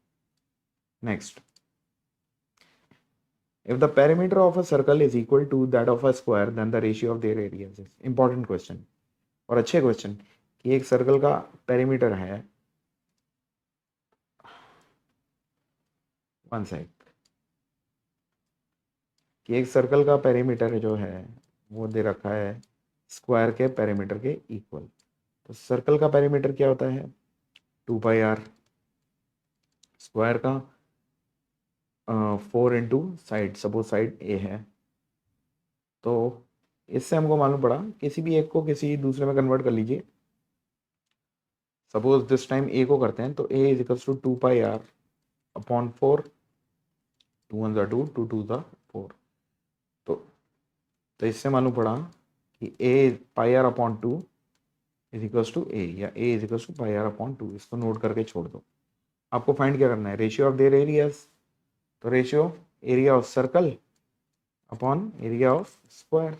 [SPEAKER 1] Next, if the perimeter of a circle is equal to that of a square then the ratio of their areas is, important question और अच्छे क्वेश्चन, कि एक सर्कल का पेरीमीटर है, वन सेक, कि एक सर्कल का पेरीमीटर जो है वो दे रखा है स्क्वायर के पेरीमीटर के इक्वल। तो सर्कल का पेरीमीटर क्या होता है 2πr, स्क्वायर का 4 इंटू साइड, सपोज साइड ए है, तो इससे हमको मालूम पड़ा, किसी भी एक को किसी दूसरे में कन्वर्ट कर लीजिए, सपोज दिस टाइम ए को करते हैं तो A is equals to 2 pi r upon 4, 2 1 2, 2 2 4। तो इससे मालूम पड़ा कि A pi r upon 2 is equals to A, या A is equals to pi r upon 2। इसको नोट करके छोड़ दो। आपको फाइंड क्या करना है, रेशियो ऑफ देयर एरियाज। तो ratio area of circle upon area of square,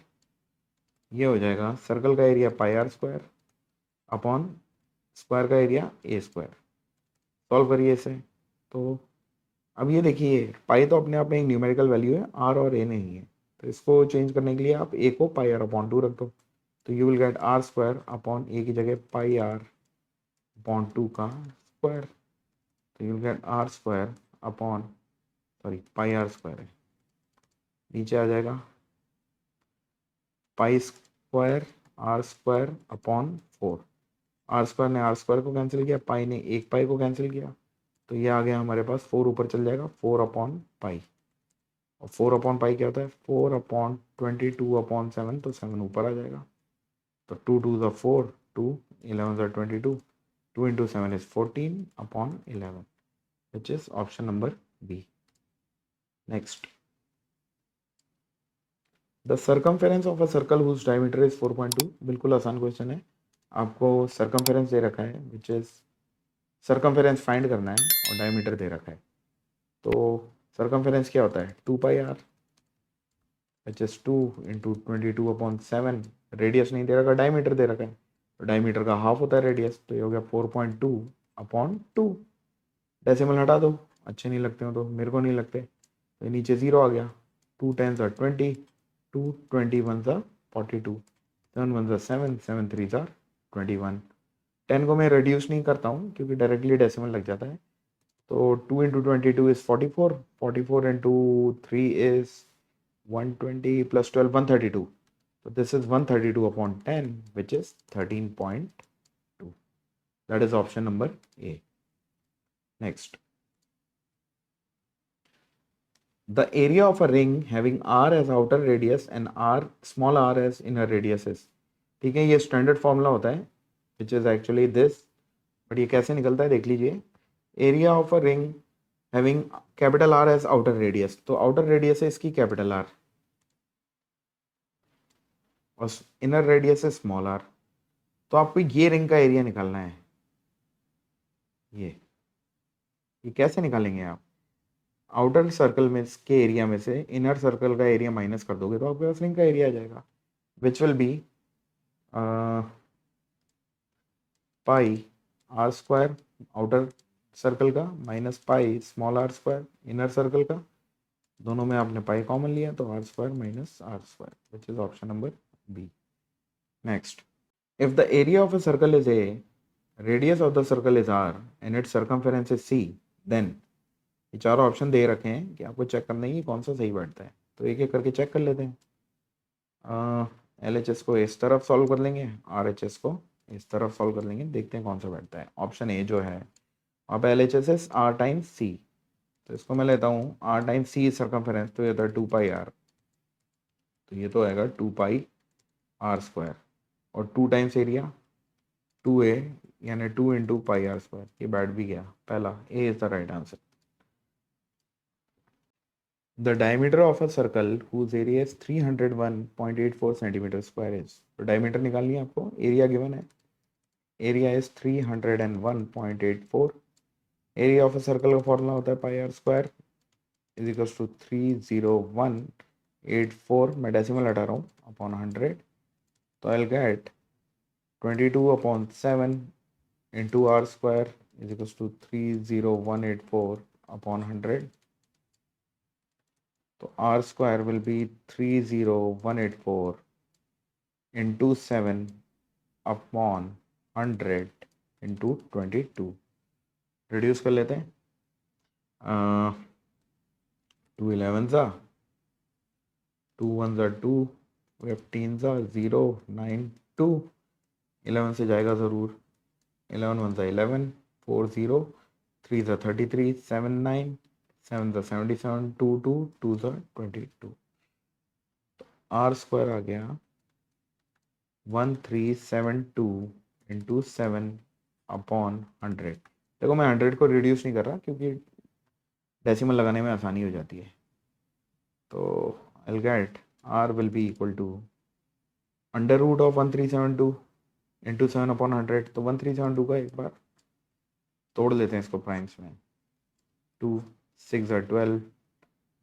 [SPEAKER 1] ये हो जाएगा सर्कल का area pi are square upon square का एरिया ए स्क्वायर। सॉल्व करिए इसे। तो अब ये देखिए, पाई तो अपने आप में एक न्यूमेरिकल वैल्यू है, आर और ए नहीं है, तो इसको चेंज करने के लिए आप ए को पाई आर अपॉन 2 रख दो। तो you will get r square upon A की जगह पाई आर अपॉन 2 का स्क्वायर। तो you will get r square upon, sorry pi are square है, नीचे आ जाएगा pi square r square upon 4। R square ने आर स्क्वायर को कैंसिल किया, पाई ने एक पाई को कैंसिल किया, तो ये आ गया हमारे पास 4 ऊपर चल जाएगा, 4 अपॉन पाई। और 4 अपॉन पाई क्या होता है, 4 अपॉन 22 अपॉन 7, तो 7 ऊपर आ जाएगा। तो 2 2 ज़ा 4, 2 11 ज़ा 22, 2 into 7 is 14 upon 11, which is option number B. Next, the circumference of a circle whose diameter is 4.2। बिल्कुल आसान क्वेश्चन है। आपको सर्कमफेरेंस दे रखा है, विच इज सर्कमफेरेंस फाइंड करना है, और डायमीटर दे रखा है। तो सर्कमफेरेंस क्या होता है, 2 pi r, which is 2 into 22 upon 7। Radius नहीं दे रखा, डायमीटर दे रखा है, तो डायमीटर का हाफ होता है रेडियस, तो ये हो गया 4.2 अपॉन 2। डेसिमल हटा दो, अच्छे नहीं लगते हो तो, मेरे को नहीं लगते, तो नीचे 0 आ गया। 2 10 20, 2 21 42, 7 1 7, 7 3 21। 10 को मैं रिड्यूस नहीं करता हूँ क्योंकि डायरेक्टली डेसिमल लग जाता है। तो 2 into 22 is 44, 44 into 3 is 120 plus 12 132। So this is 132 upon 10, which is 13.2. That is option number A. Next, the area of a ring having R as outer radius and R small r as inner radius is, ठीक है, ये स्टैंडर्ड फॉर्मूला होता है, which is actually this, but ये कैसे निकलता है देख लीजिए। Area of a ring having capital R as outer radius, तो आउटर रेडियस है इसकी कैपिटल R और इनर रेडियस है स्मॉल r। तो आपको ये रिंग का एरिया निकालना है। ये कैसे निकालेंगे आप, आउटर सर्कल में के एरिया में से इनर सर्कल का एरिया माइनस कर दोगे तो आपके पास रिंग का एरिया आ जाएगा, which will be pi are square outer circle का minus pi small are square inner circle का। दोनों में आपने पाई कॉमन लिया तो r square minus r square, which is option number B. Next, if the area of a circle is A, radius of the circle is r and its circumference is C, then, ये चारों ऑप्शन दे रखे हैं कि आपको चेक करना है कि कौन सा सही बैठता है। तो एक एक करके चेक कर लेते हैं। LHS को इस तरफ सॉल्व कर लेंगे, RHS को इस तरफ सॉल्व कर लेंगे, देखते हैं कौन सा बैठता है। ऑप्शन ए जो है वहाँ पे LHS is R times C, तो इसको मैं लेता हूँ R टाइम्स सी सर्कमफेरेंस, तो ये होता है 2 पाई आर, तो ये तो आएगा 2 पाई आर स्क्वायर, और 2 टाइम्स एरिया 2A, यानी 2 इंटू पाई आर स्क्वायर, ये बैठ भी गया, पहला A is the right answer. The diameter of a circle whose area is 301.84 centimeter square is, तो diameter निकालनी है आपको, area given है, area is 301.84। area of a circle का फॉर्मूला होता है pi are square is equals to 301.84, मैं डेसिमल हटा रहा हूँ, अपॉन 100, तो I will get 22 upon 7 into are square is equals to 30184 upon 100। तो r square will be 30184 into 7 upon 100 into 22। Reduce कर लेते हैं, 2 11 ज़ा 2 1 ज़ा 2, 15 ज़ा 0 9 2, 11 से जाएगा ज़रूर, 11 1 ज़ा 11, 4 0, 3 ज़ा 33, 7 9, 7 ज़ा 77, 2 2, 2 ज़ा 22। आर स्क्वायर आ गया 1372 इंटू 7 अपॉन 100। देखो मैं 100 को रिड्यूस नहीं कर रहा क्योंकि डेसिमल लगाने में आसानी हो जाती है। तो I will get r will be equal to under root of 1372 into 7/100। तो 1372 का एक बार तोड़ लेते हैं इसको प्राइम्स में। 2 6 are 12,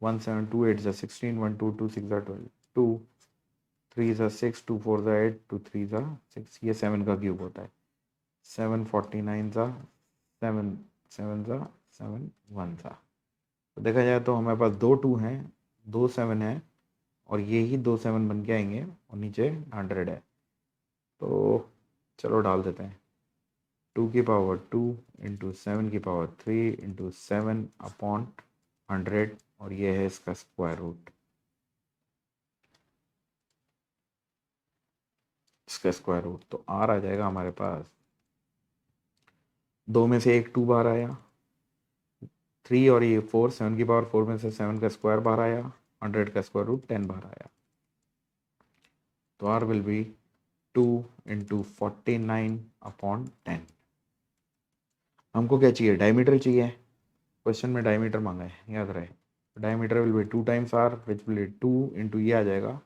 [SPEAKER 1] 1 7 2 8 are 16, 1 2 2 6 are 12, 2 3 are 6, 2 4 are 8, 2 3 are 6। ये 7 का क्यूब होता है। 7 49 are 7 7 are 7 1 are। तो देखा जाए तो हमारे पास 2 2 हैं, 2 7 है, और ये ही 2 7 बन के आएंगे और नीचे 100 है। तो चलो डाल देते हैं। 2 की पावर 2 इंटू 7 की पावर 3 इंटू 7 अपॉन 100, और ये है इसका स्क्वायर रूट। इसका स्क्वायर रूट तो आर आ जाएगा हमारे पास, 2 में से एक 2 बाहर आया, 3 और ये 4, 7 की पावर 4 में से 7 का स्क्वायर बाहर आया, 100 का स्क्वायर रूट 10 बाहर आया। तो r will be 2 into 49 upon 10। हमको क्या चाहिए? डायमीटर चाहिए। क्वेश्चन में डायमीटर मांगा है, याद रहे। Diameter will be 2 times are which will be 2 into ये आ जाएगा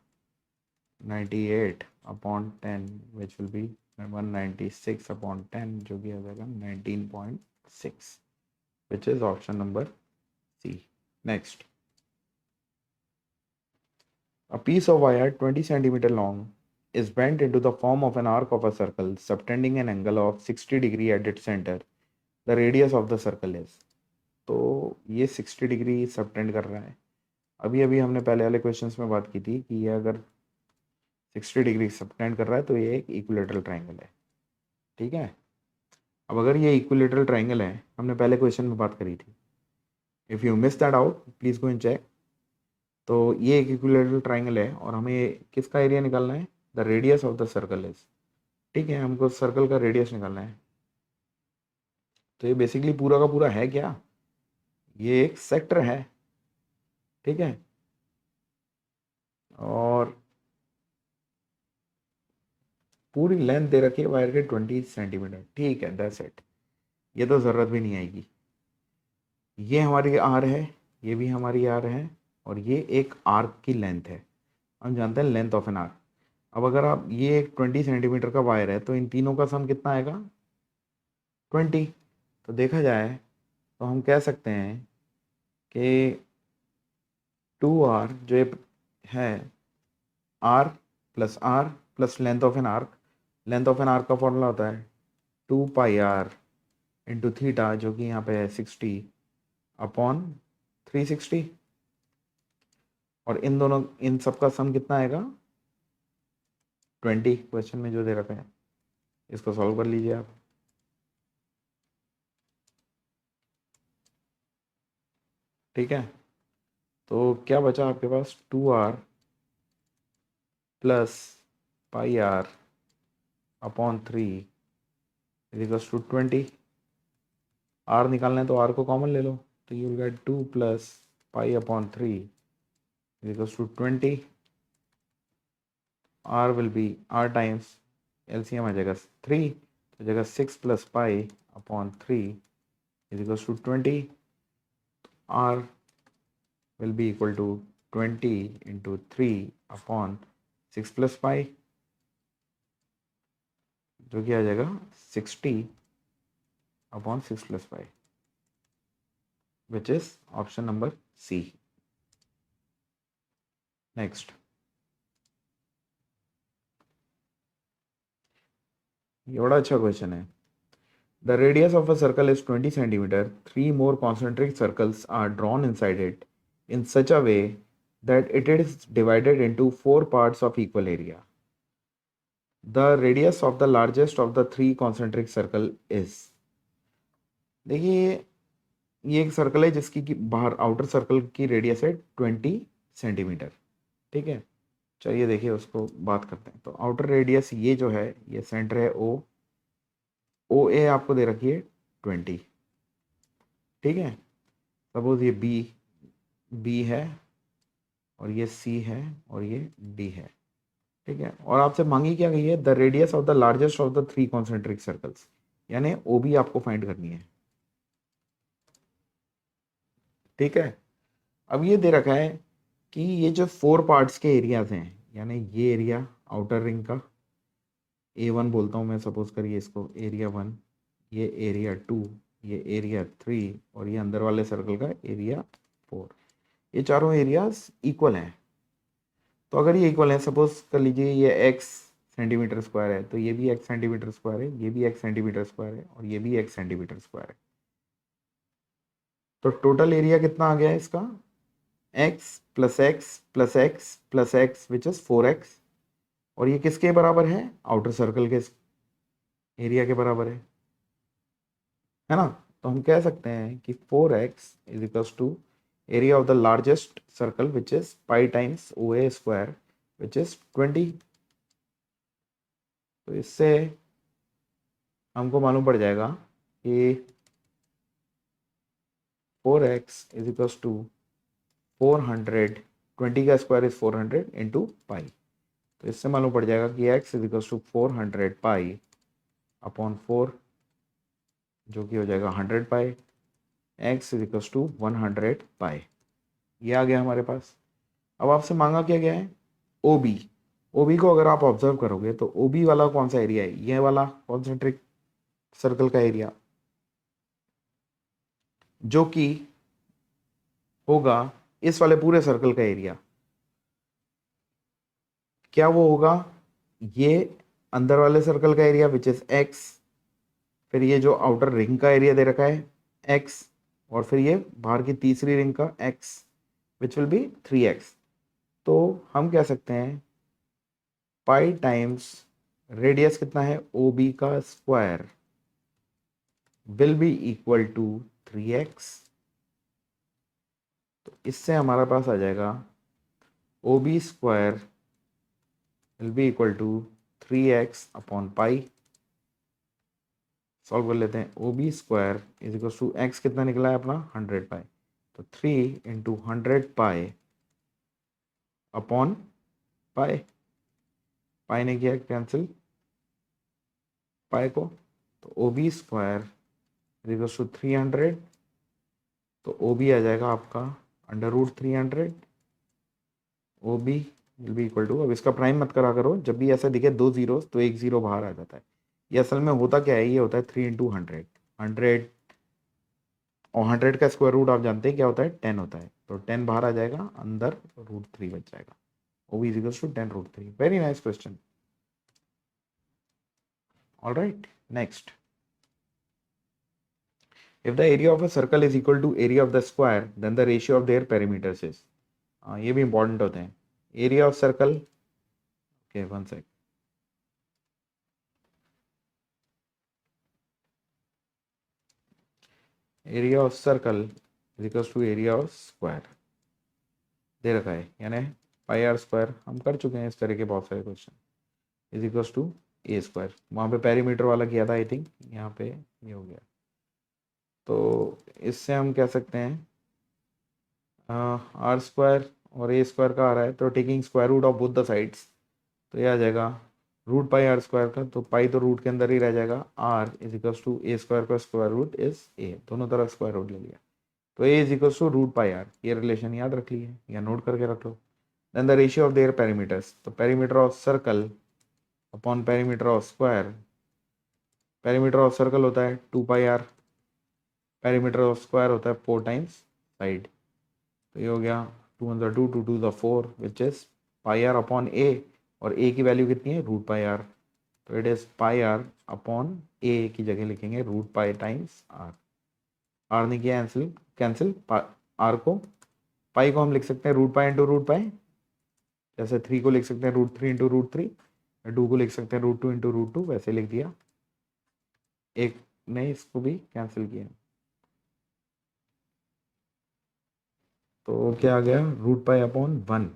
[SPEAKER 1] 98 upon 10 which will be 196 upon 10, जो कि आ जाएगा 19.6, which is option number C. Next, a piece of wire 20 centimeter long is bent into the form of an arc of a circle subtending an angle of 60 degree at its center. The radius of the circle is। तो ये 60 डिग्री सबटेंड कर रहा है। अभी अभी हमने पहले वाले क्वेश्चंस में बात की थी कि ये अगर 60 डिग्री सबटेंड कर रहा है तो ये एक इक्विलेटरल ट्राइंगल है। ठीक है, अब अगर ये इक्विलेटरल ट्राइंगल है, हमने पहले क्वेश्चन में बात करी थी, if you miss that out please go and check. तो ये एक इक्विलेटरल ट्राइंगल है और हमें किसका एरिया निकालना है? The radius of the circle is. ठीक है, हमको सर्कल का रेडियस निकालना है। तो ये बेसिकली पूरा का पूरा है क्या? ये एक सेक्टर है। ठीक है, और पूरी लेंथ दे रखी है वायर के 20 सेंटीमीटर। ठीक है, दैट्स इट। ये तो ज़रूरत भी नहीं आएगी। ये हमारी आर है, ये भी हमारी आर है, और ये एक आर्क की लेंथ है। हम जानते हैं लेंथ ऑफ एन आर्क। अब अगर आप ये एक 20 सेंटीमीटर का वायर है तो इन तीनों का सम कितना आएगा? 20। तो देखा जाए तो हम कह सकते हैं कि 2r जो ये है, r plus length of an arc. Length of an arc का फॉर्मूला होता है 2πr इंटू थीटा, जो कि यहाँ पे है 60 अपॉन 360, और इन दोनों इन सब का सम कितना आएगा? 20। क्वेश्चन में जो दे रखा है इसको सॉल्व कर लीजिए आप। ठीक है, तो क्या बचा आपके पास? 2r plus πr upon 3 equals to 20। r निकालना है तो r को कॉमन ले लो, तो you will get 2 plus pi upon 3 equals to 20। r will be r times LCM आ जाएगा 3, तो जगह 6 plus pi upon 3 equals to 20। r will be equal to 20 into 3 upon 6 plus pi, जो कि आ जाएगा 60 upon 6 plus pi, which is option number C. Next, ये बड़ा अच्छा क्वेश्चन है। The radius of a circle is 20 centimeter. 3 more concentric circles are drawn inside it in such a way that it is divided into 4 parts of equal area. The radius of the largest of the 3 concentric circle is। देखिए, ये एक सर्कल है जिसकी की बाहर आउटर सर्कल की रेडियस है 20 सेंटीमीटर। ठीक है, चलिए देखिए उसको बात करते हैं। तो आउटर रेडियस ये जो है, ये सेंटर है ओ ए आपको दे रखी है 20। ठीक है, सपोज ये बी है, और ये सी है, और ये डी है। ठीक है, और आपसे मांगी क्या गई है? The radius of the largest of the 3 concentric circles. यानी ओ बी आपको फाइंड करनी है। ठीक है, अब ये दे रखा है कि ये जो 4 पार्ट्स के एरियाज हैं, यानी ये एरिया आउटर रिंग का A1 बोलता हूँ मैं, सपोज करिए इसको एरिया 1, ये एरिया 2, ये एरिया 3 और ये अंदर वाले सर्कल का एरिया 4। ये चारों एरियाज इक्वल हैं। तो अगर ये इक्वल है, सपोज कर लीजिए ये x सेंटीमीटर स्क्वायर है, तो ये भी x सेंटीमीटर स्क्वायर है, ये भी x सेंटीमीटर स्क्वायर है और ये भी x सेंटीमीटर स्क्वायर है। तो टोटल एरिया कितना आ गया है इसका, x plus x plus x plus x which is 4x। और ये किसके बराबर है, आउटर सर्कल के एरिया के बराबर है ना। तो हम कह सकते हैं कि 4x is equals to area of the largest circle which is pi times O A square which is 20। तो इससे हमको मालूम पड़ जाएगा कि 4x इज इक्वल्स टू 400, 20 का स्क्वायर इज 400 इंटू पाई। तो इससे मालूम पड़ जाएगा कि x is equals to 400 pi upon 4, जो कि हो जाएगा 100 pi. x is equals to 100 pi. ये आ गया हमारे पास। अब आपसे मांगा क्या गया है, OB। OB को अगर आप ऑब्जर्व करोगे तो OB वाला कौन सा एरिया है, ये वाला कॉन्सेंट्रिक सर्कल का एरिया, जो कि होगा इस वाले पूरे सर्कल का एरिया। क्या वो होगा, ये अंदर वाले सर्कल का एरिया विच इज x, फिर ये जो आउटर रिंग का एरिया दे रखा है x, और फिर ये बाहर की तीसरी रिंग का x which will B 3x। तो हम कह सकते हैं पाई टाइम्स रेडियस कितना है OB का square will be equal to 3x। तो इससे हमारे पास आ जाएगा OB square will be equal to 3x upon pi. Solve कर लेते हैं, OB square is equal to x कितना निकला है अपना 100 पाई, तो 3 इंटू 100 पाई अपॉन पाई। पाई ने किया कैंसिल पाई को, तो OB square is equal to 300, तो OB आ जाएगा आपका under root 300। OB will be equal to, अब इसका प्राइम मत करा करो, जब भी ऐसा दिखे दो जीरो तो एक जीरो बाहर आ जाता है। ये असल में होता क्या है, ये होता है 3 इंटू 100, 100 और 100 का स्क्वायर रूट आप जानते हैं क्या होता है, 10 होता है। तो 10 बाहर आ जाएगा, अंदर रूट 3 बच जाएगा। OB is equal to 10 root 3। Very nice question. All right, next, if the area of a circle is equal to area of the square then the ratio of their perimeters is, ये भी इंपॉर्टेंट होते हैं। Area of circle, okay one sec, area of circle is equal to area of square दे रखा है, यानी पाई आर स्क्वायर, हम कर चुके हैं इस तरह के बहुत सारे questions, is equal to A square. वहाँ पे पेरीमीटर वाला किया था आई थिंक, यहाँ पे ये हो गया। तो इससे हम कह सकते हैं आर स्क्वायर और ए स्क्वायर का आ रहा है, तो taking square root of both the sides, तो ये आ जाएगा रूट पाई आर स्क्वायर का, तो पाई तो रूट के अंदर ही रह जाएगा, r is equals to A square का स्क्वायर रूट इज ए, दोनों तरफ स्क्वायर रूट ले लिया, तो A is equals to root pi r. ये रिलेशन याद रख लिए या नोट करके रख लो। Then the ratio of their perimeters, तो perimeter of circle upon perimeter of square, perimeter of circle होता है 2 pi r, perimeter of square होता है 4 टाइम्स साइड। तो ये हो गया 2 वन ज़ा 2, 2 टू ज़ा 4 which is pi r upon A, और ए की वैल्यू कितनी है रूट पाई आर, तो it is pi r upon A की जगह लिखेंगे root pi times r. R ने किया कैंसिल, कैंसिल आर को, पाई को हम लिख सकते हैं root pi into root pi, जैसे 3 को लिख सकते हैं रूट 3 इंटू रूट 3, 2 को लिख सकते हैं रूट 2 इंटू रूट 2, वैसे लिख दिया। एक ने इसको भी कैंसिल किया, तो क्या आ गया रूट पाई अपॉन 1,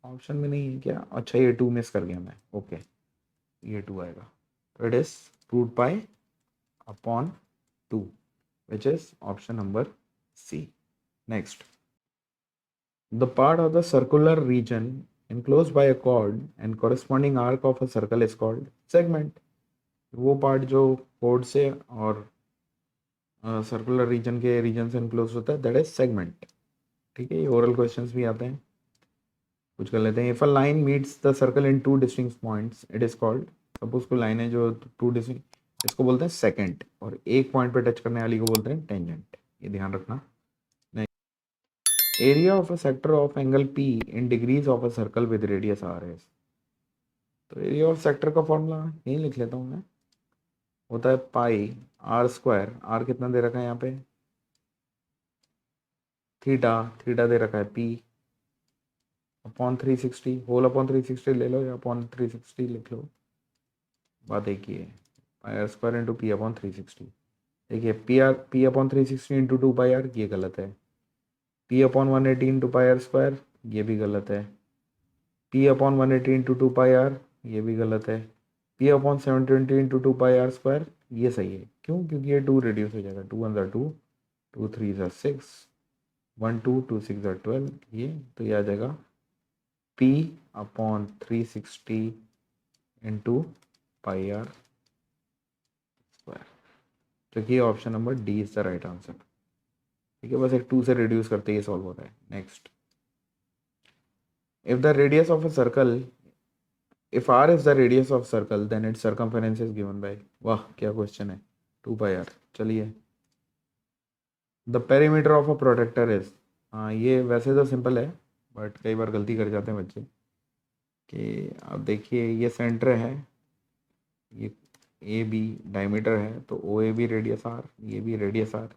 [SPEAKER 1] ऑप्शन में नहीं है क्या, अच्छा ये 2 मिस कर गया मैं, ओके ये 2 आएगा, तो it is root pi upon 2 which is option number C. Next, the part of the circular region enclosed by a chord and corresponding arc of a circle is called segment. वो पार्ट जो कोड से और सर्कुलर रीजन से इनक्लोज होता है, दैट इज सेगमेंट। ठीक है, ये ओरल क्वेश्चंस भी आते हैं, कुछ कर लेते हैं। If a line meets the circle in two distinct points it is called, suppose कोई लाइन है जो टू डिस्टिंक्ट, इसको बोलते हैं सेकेंड, और एक पॉइंट पे टच करने वाली को बोलते हैं टेंजेंट, ये ध्यान रखना। Area of a sector of angle P in degrees of a circle with radius R S. तो एरिया ऑफ सेक्टर का फॉर्मूला यही लिख लेता हूँ मैं, होता है पाई आर स्क्वायर, आर कितना दे रखा है यहाँ पे, थीटा, थीटा दे रखा है पी अपॉन 360, होल अपॉन 360 ले लो या अपॉन 360 लिख लो, बात एक ही है। Pi are square into P upon 360। देखिए P upon 360 into 2 pi r, ये गलत है। P upon 180 into pi are square, ये भी गलत है। P upon 180 into 2 pi r, ये भी गलत है। P upon 720 into 2 pi are square, ये सही है। क्यों? क्योंकि ये 2 रिड्यूस हो जाएगा, 2 1 2, 2 3 6, 1 2 2 6 12, ये तो ये आ जाएगा P upon 360 into pi are square, तो ये option number D is the right answer. ठीक है, बस एक 2 से रिड्यूस करते ही सॉल्व होता है। Next, if the radius of a circle, if r is the radius of circle then its circumference is given by, वाह क्या क्वेश्चन है, 2 पाई आर। चलिए, the perimeter of a protector is, हाँ ये वैसे तो सिंपल है, बट कई बार गलती कर जाते हैं बच्चे कि, अब देखिए ये सेंटर है, ये ए बी डायमीटर है, तो ओ ए बी रेडियस आर, ये भी रेडियस आर।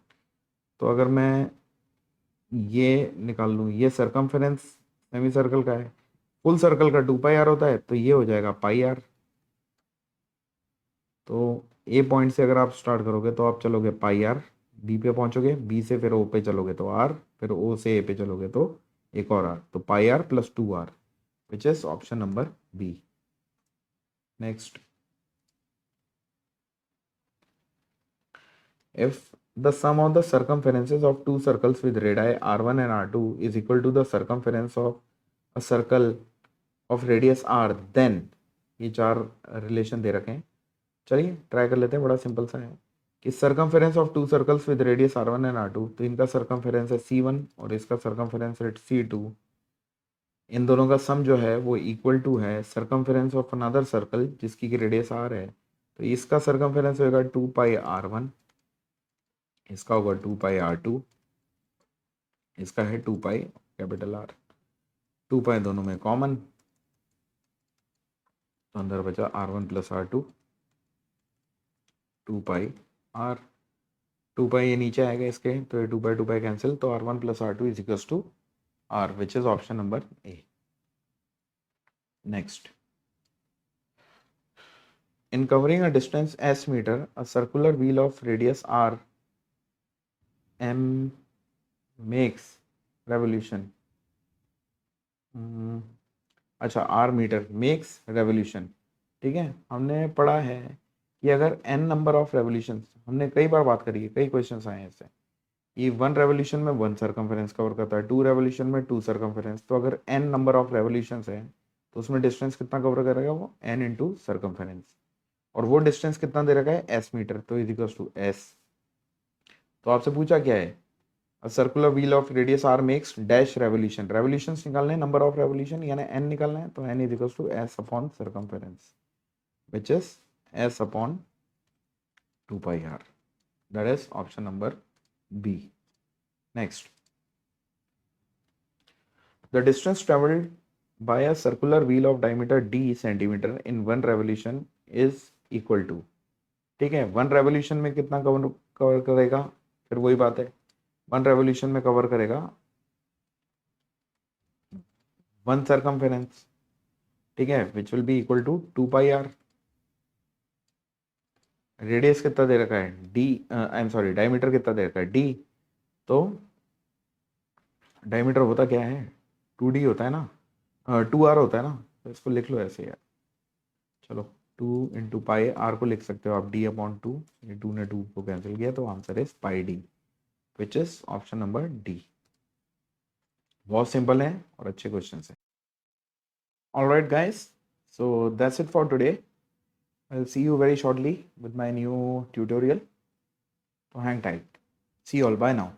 [SPEAKER 1] तो अगर मैं ये निकाल लूँ, ये सर्कमफेरेंस सेमी सर्कल का है, फुल सर्कल का 2 पाई आर होता है, तो ये हो जाएगा पाई आर। तो ए पॉइंट से अगर आप स्टार्ट करोगे तो आप चलोगे पाई आर, बी पे पहुंचोगे, बी से फिर ओ पे चलोगे तो आर, फिर ओ से ए पे चलोगे तो एक और आर, तो pi r plus 2 r, which is option number B. Next, if the sum of the circumferences of two circles with radii r1 and r2 is equal to the circumference of a circle of radius r, then ये चार रिलेशन दे रखे हैं। चलिए ट्राई कर लेते हैं, बड़ा सिंपल सा है कि circumference of two circles with radius r1 and r2, तो इनका सर्कमफेरेंस है c1 और इसका सर्कमफेरेंस है c2। इन दोनों का सम जो है वो इक्वल टू है सर्कमफेरेंस ऑफ अनदर सर्कल जिसकी की रेडियस r है, तो इसका सर्कमफेरेंस होगा 2 पाई r1, इसका होगा 2 पाई r2, इसका है 2 पाई कैपिटल आर। 2 पाई दोनों में कॉमन, तो अंदर बचा r1 प्लस r2, 2 पाई r। 2 पाई ये नीचे आएगा इसके, तो ये 2 पाई कैंसिल, तो r1 plus r2 is equals to r, which is option number A. Next, in covering a distance s metre a circular wheel of radius r m makes revolution, अच्छा r मीटर मेक्स रेवोल्यूशन। ठीक है, हमने पढ़ा है कि अगर n नंबर ऑफ रेवोल्यूशन, हमने कई बार बात करी है, कई क्वेश्चंस आए हैं इससे, ये 1 रेवोल्यूशन में 1 सर्कमफेरेंस कवर करता है, 2 रेवोल्यूशन में 2 सर्कमफेरेंस, तो अगर n नंबर ऑफ रेवोल्यूशंस है तो उसमें डिस्टेंस कितना कवर करेगा वो, n इंटू सर्कमफेरेंस, और वो डिस्टेंस कितना दे रखा है s मीटर, तो इज इक्वल टू s। तो आपसे पूछा क्या है, A circular wheel of radius r makes dash revolution, revolutions निकालने हैं, number of revolution यानी n निकालना है, तो n is equals to s upon circumference, which is s upon 2 pi r, that is option number B. Next, the distance traveled by a circular wheel of diameter d centimeter in 1 revolution is equal to, ठीक है, 1 revolution में कितना कवर करेगा, फिर वही बात है, 1 revolution में कवर करेगा 1 circumference, ठीक है, which will be equal to 2 pi r. Radius कितना दे रखा है D, I am sorry, diameter कितना दे रखा है डी, तो डायमीटर होता क्या है, 2d होता है ना, 2r होता है ना, तो इसको लिख लो ऐसे यार। चलो 2 इंटू पाई आर को लिख सकते हो आप d अपॉन 2, ये 2 ने 2 को कैंसिल किया, तो answer is pi D, which is option number D. बहुत सिंपल है और अच्छे क्वेश्चन है। Alright guys, so that's it for today. I'll see you very shortly with my new tutorial. So hang tight. See you all. Bye now.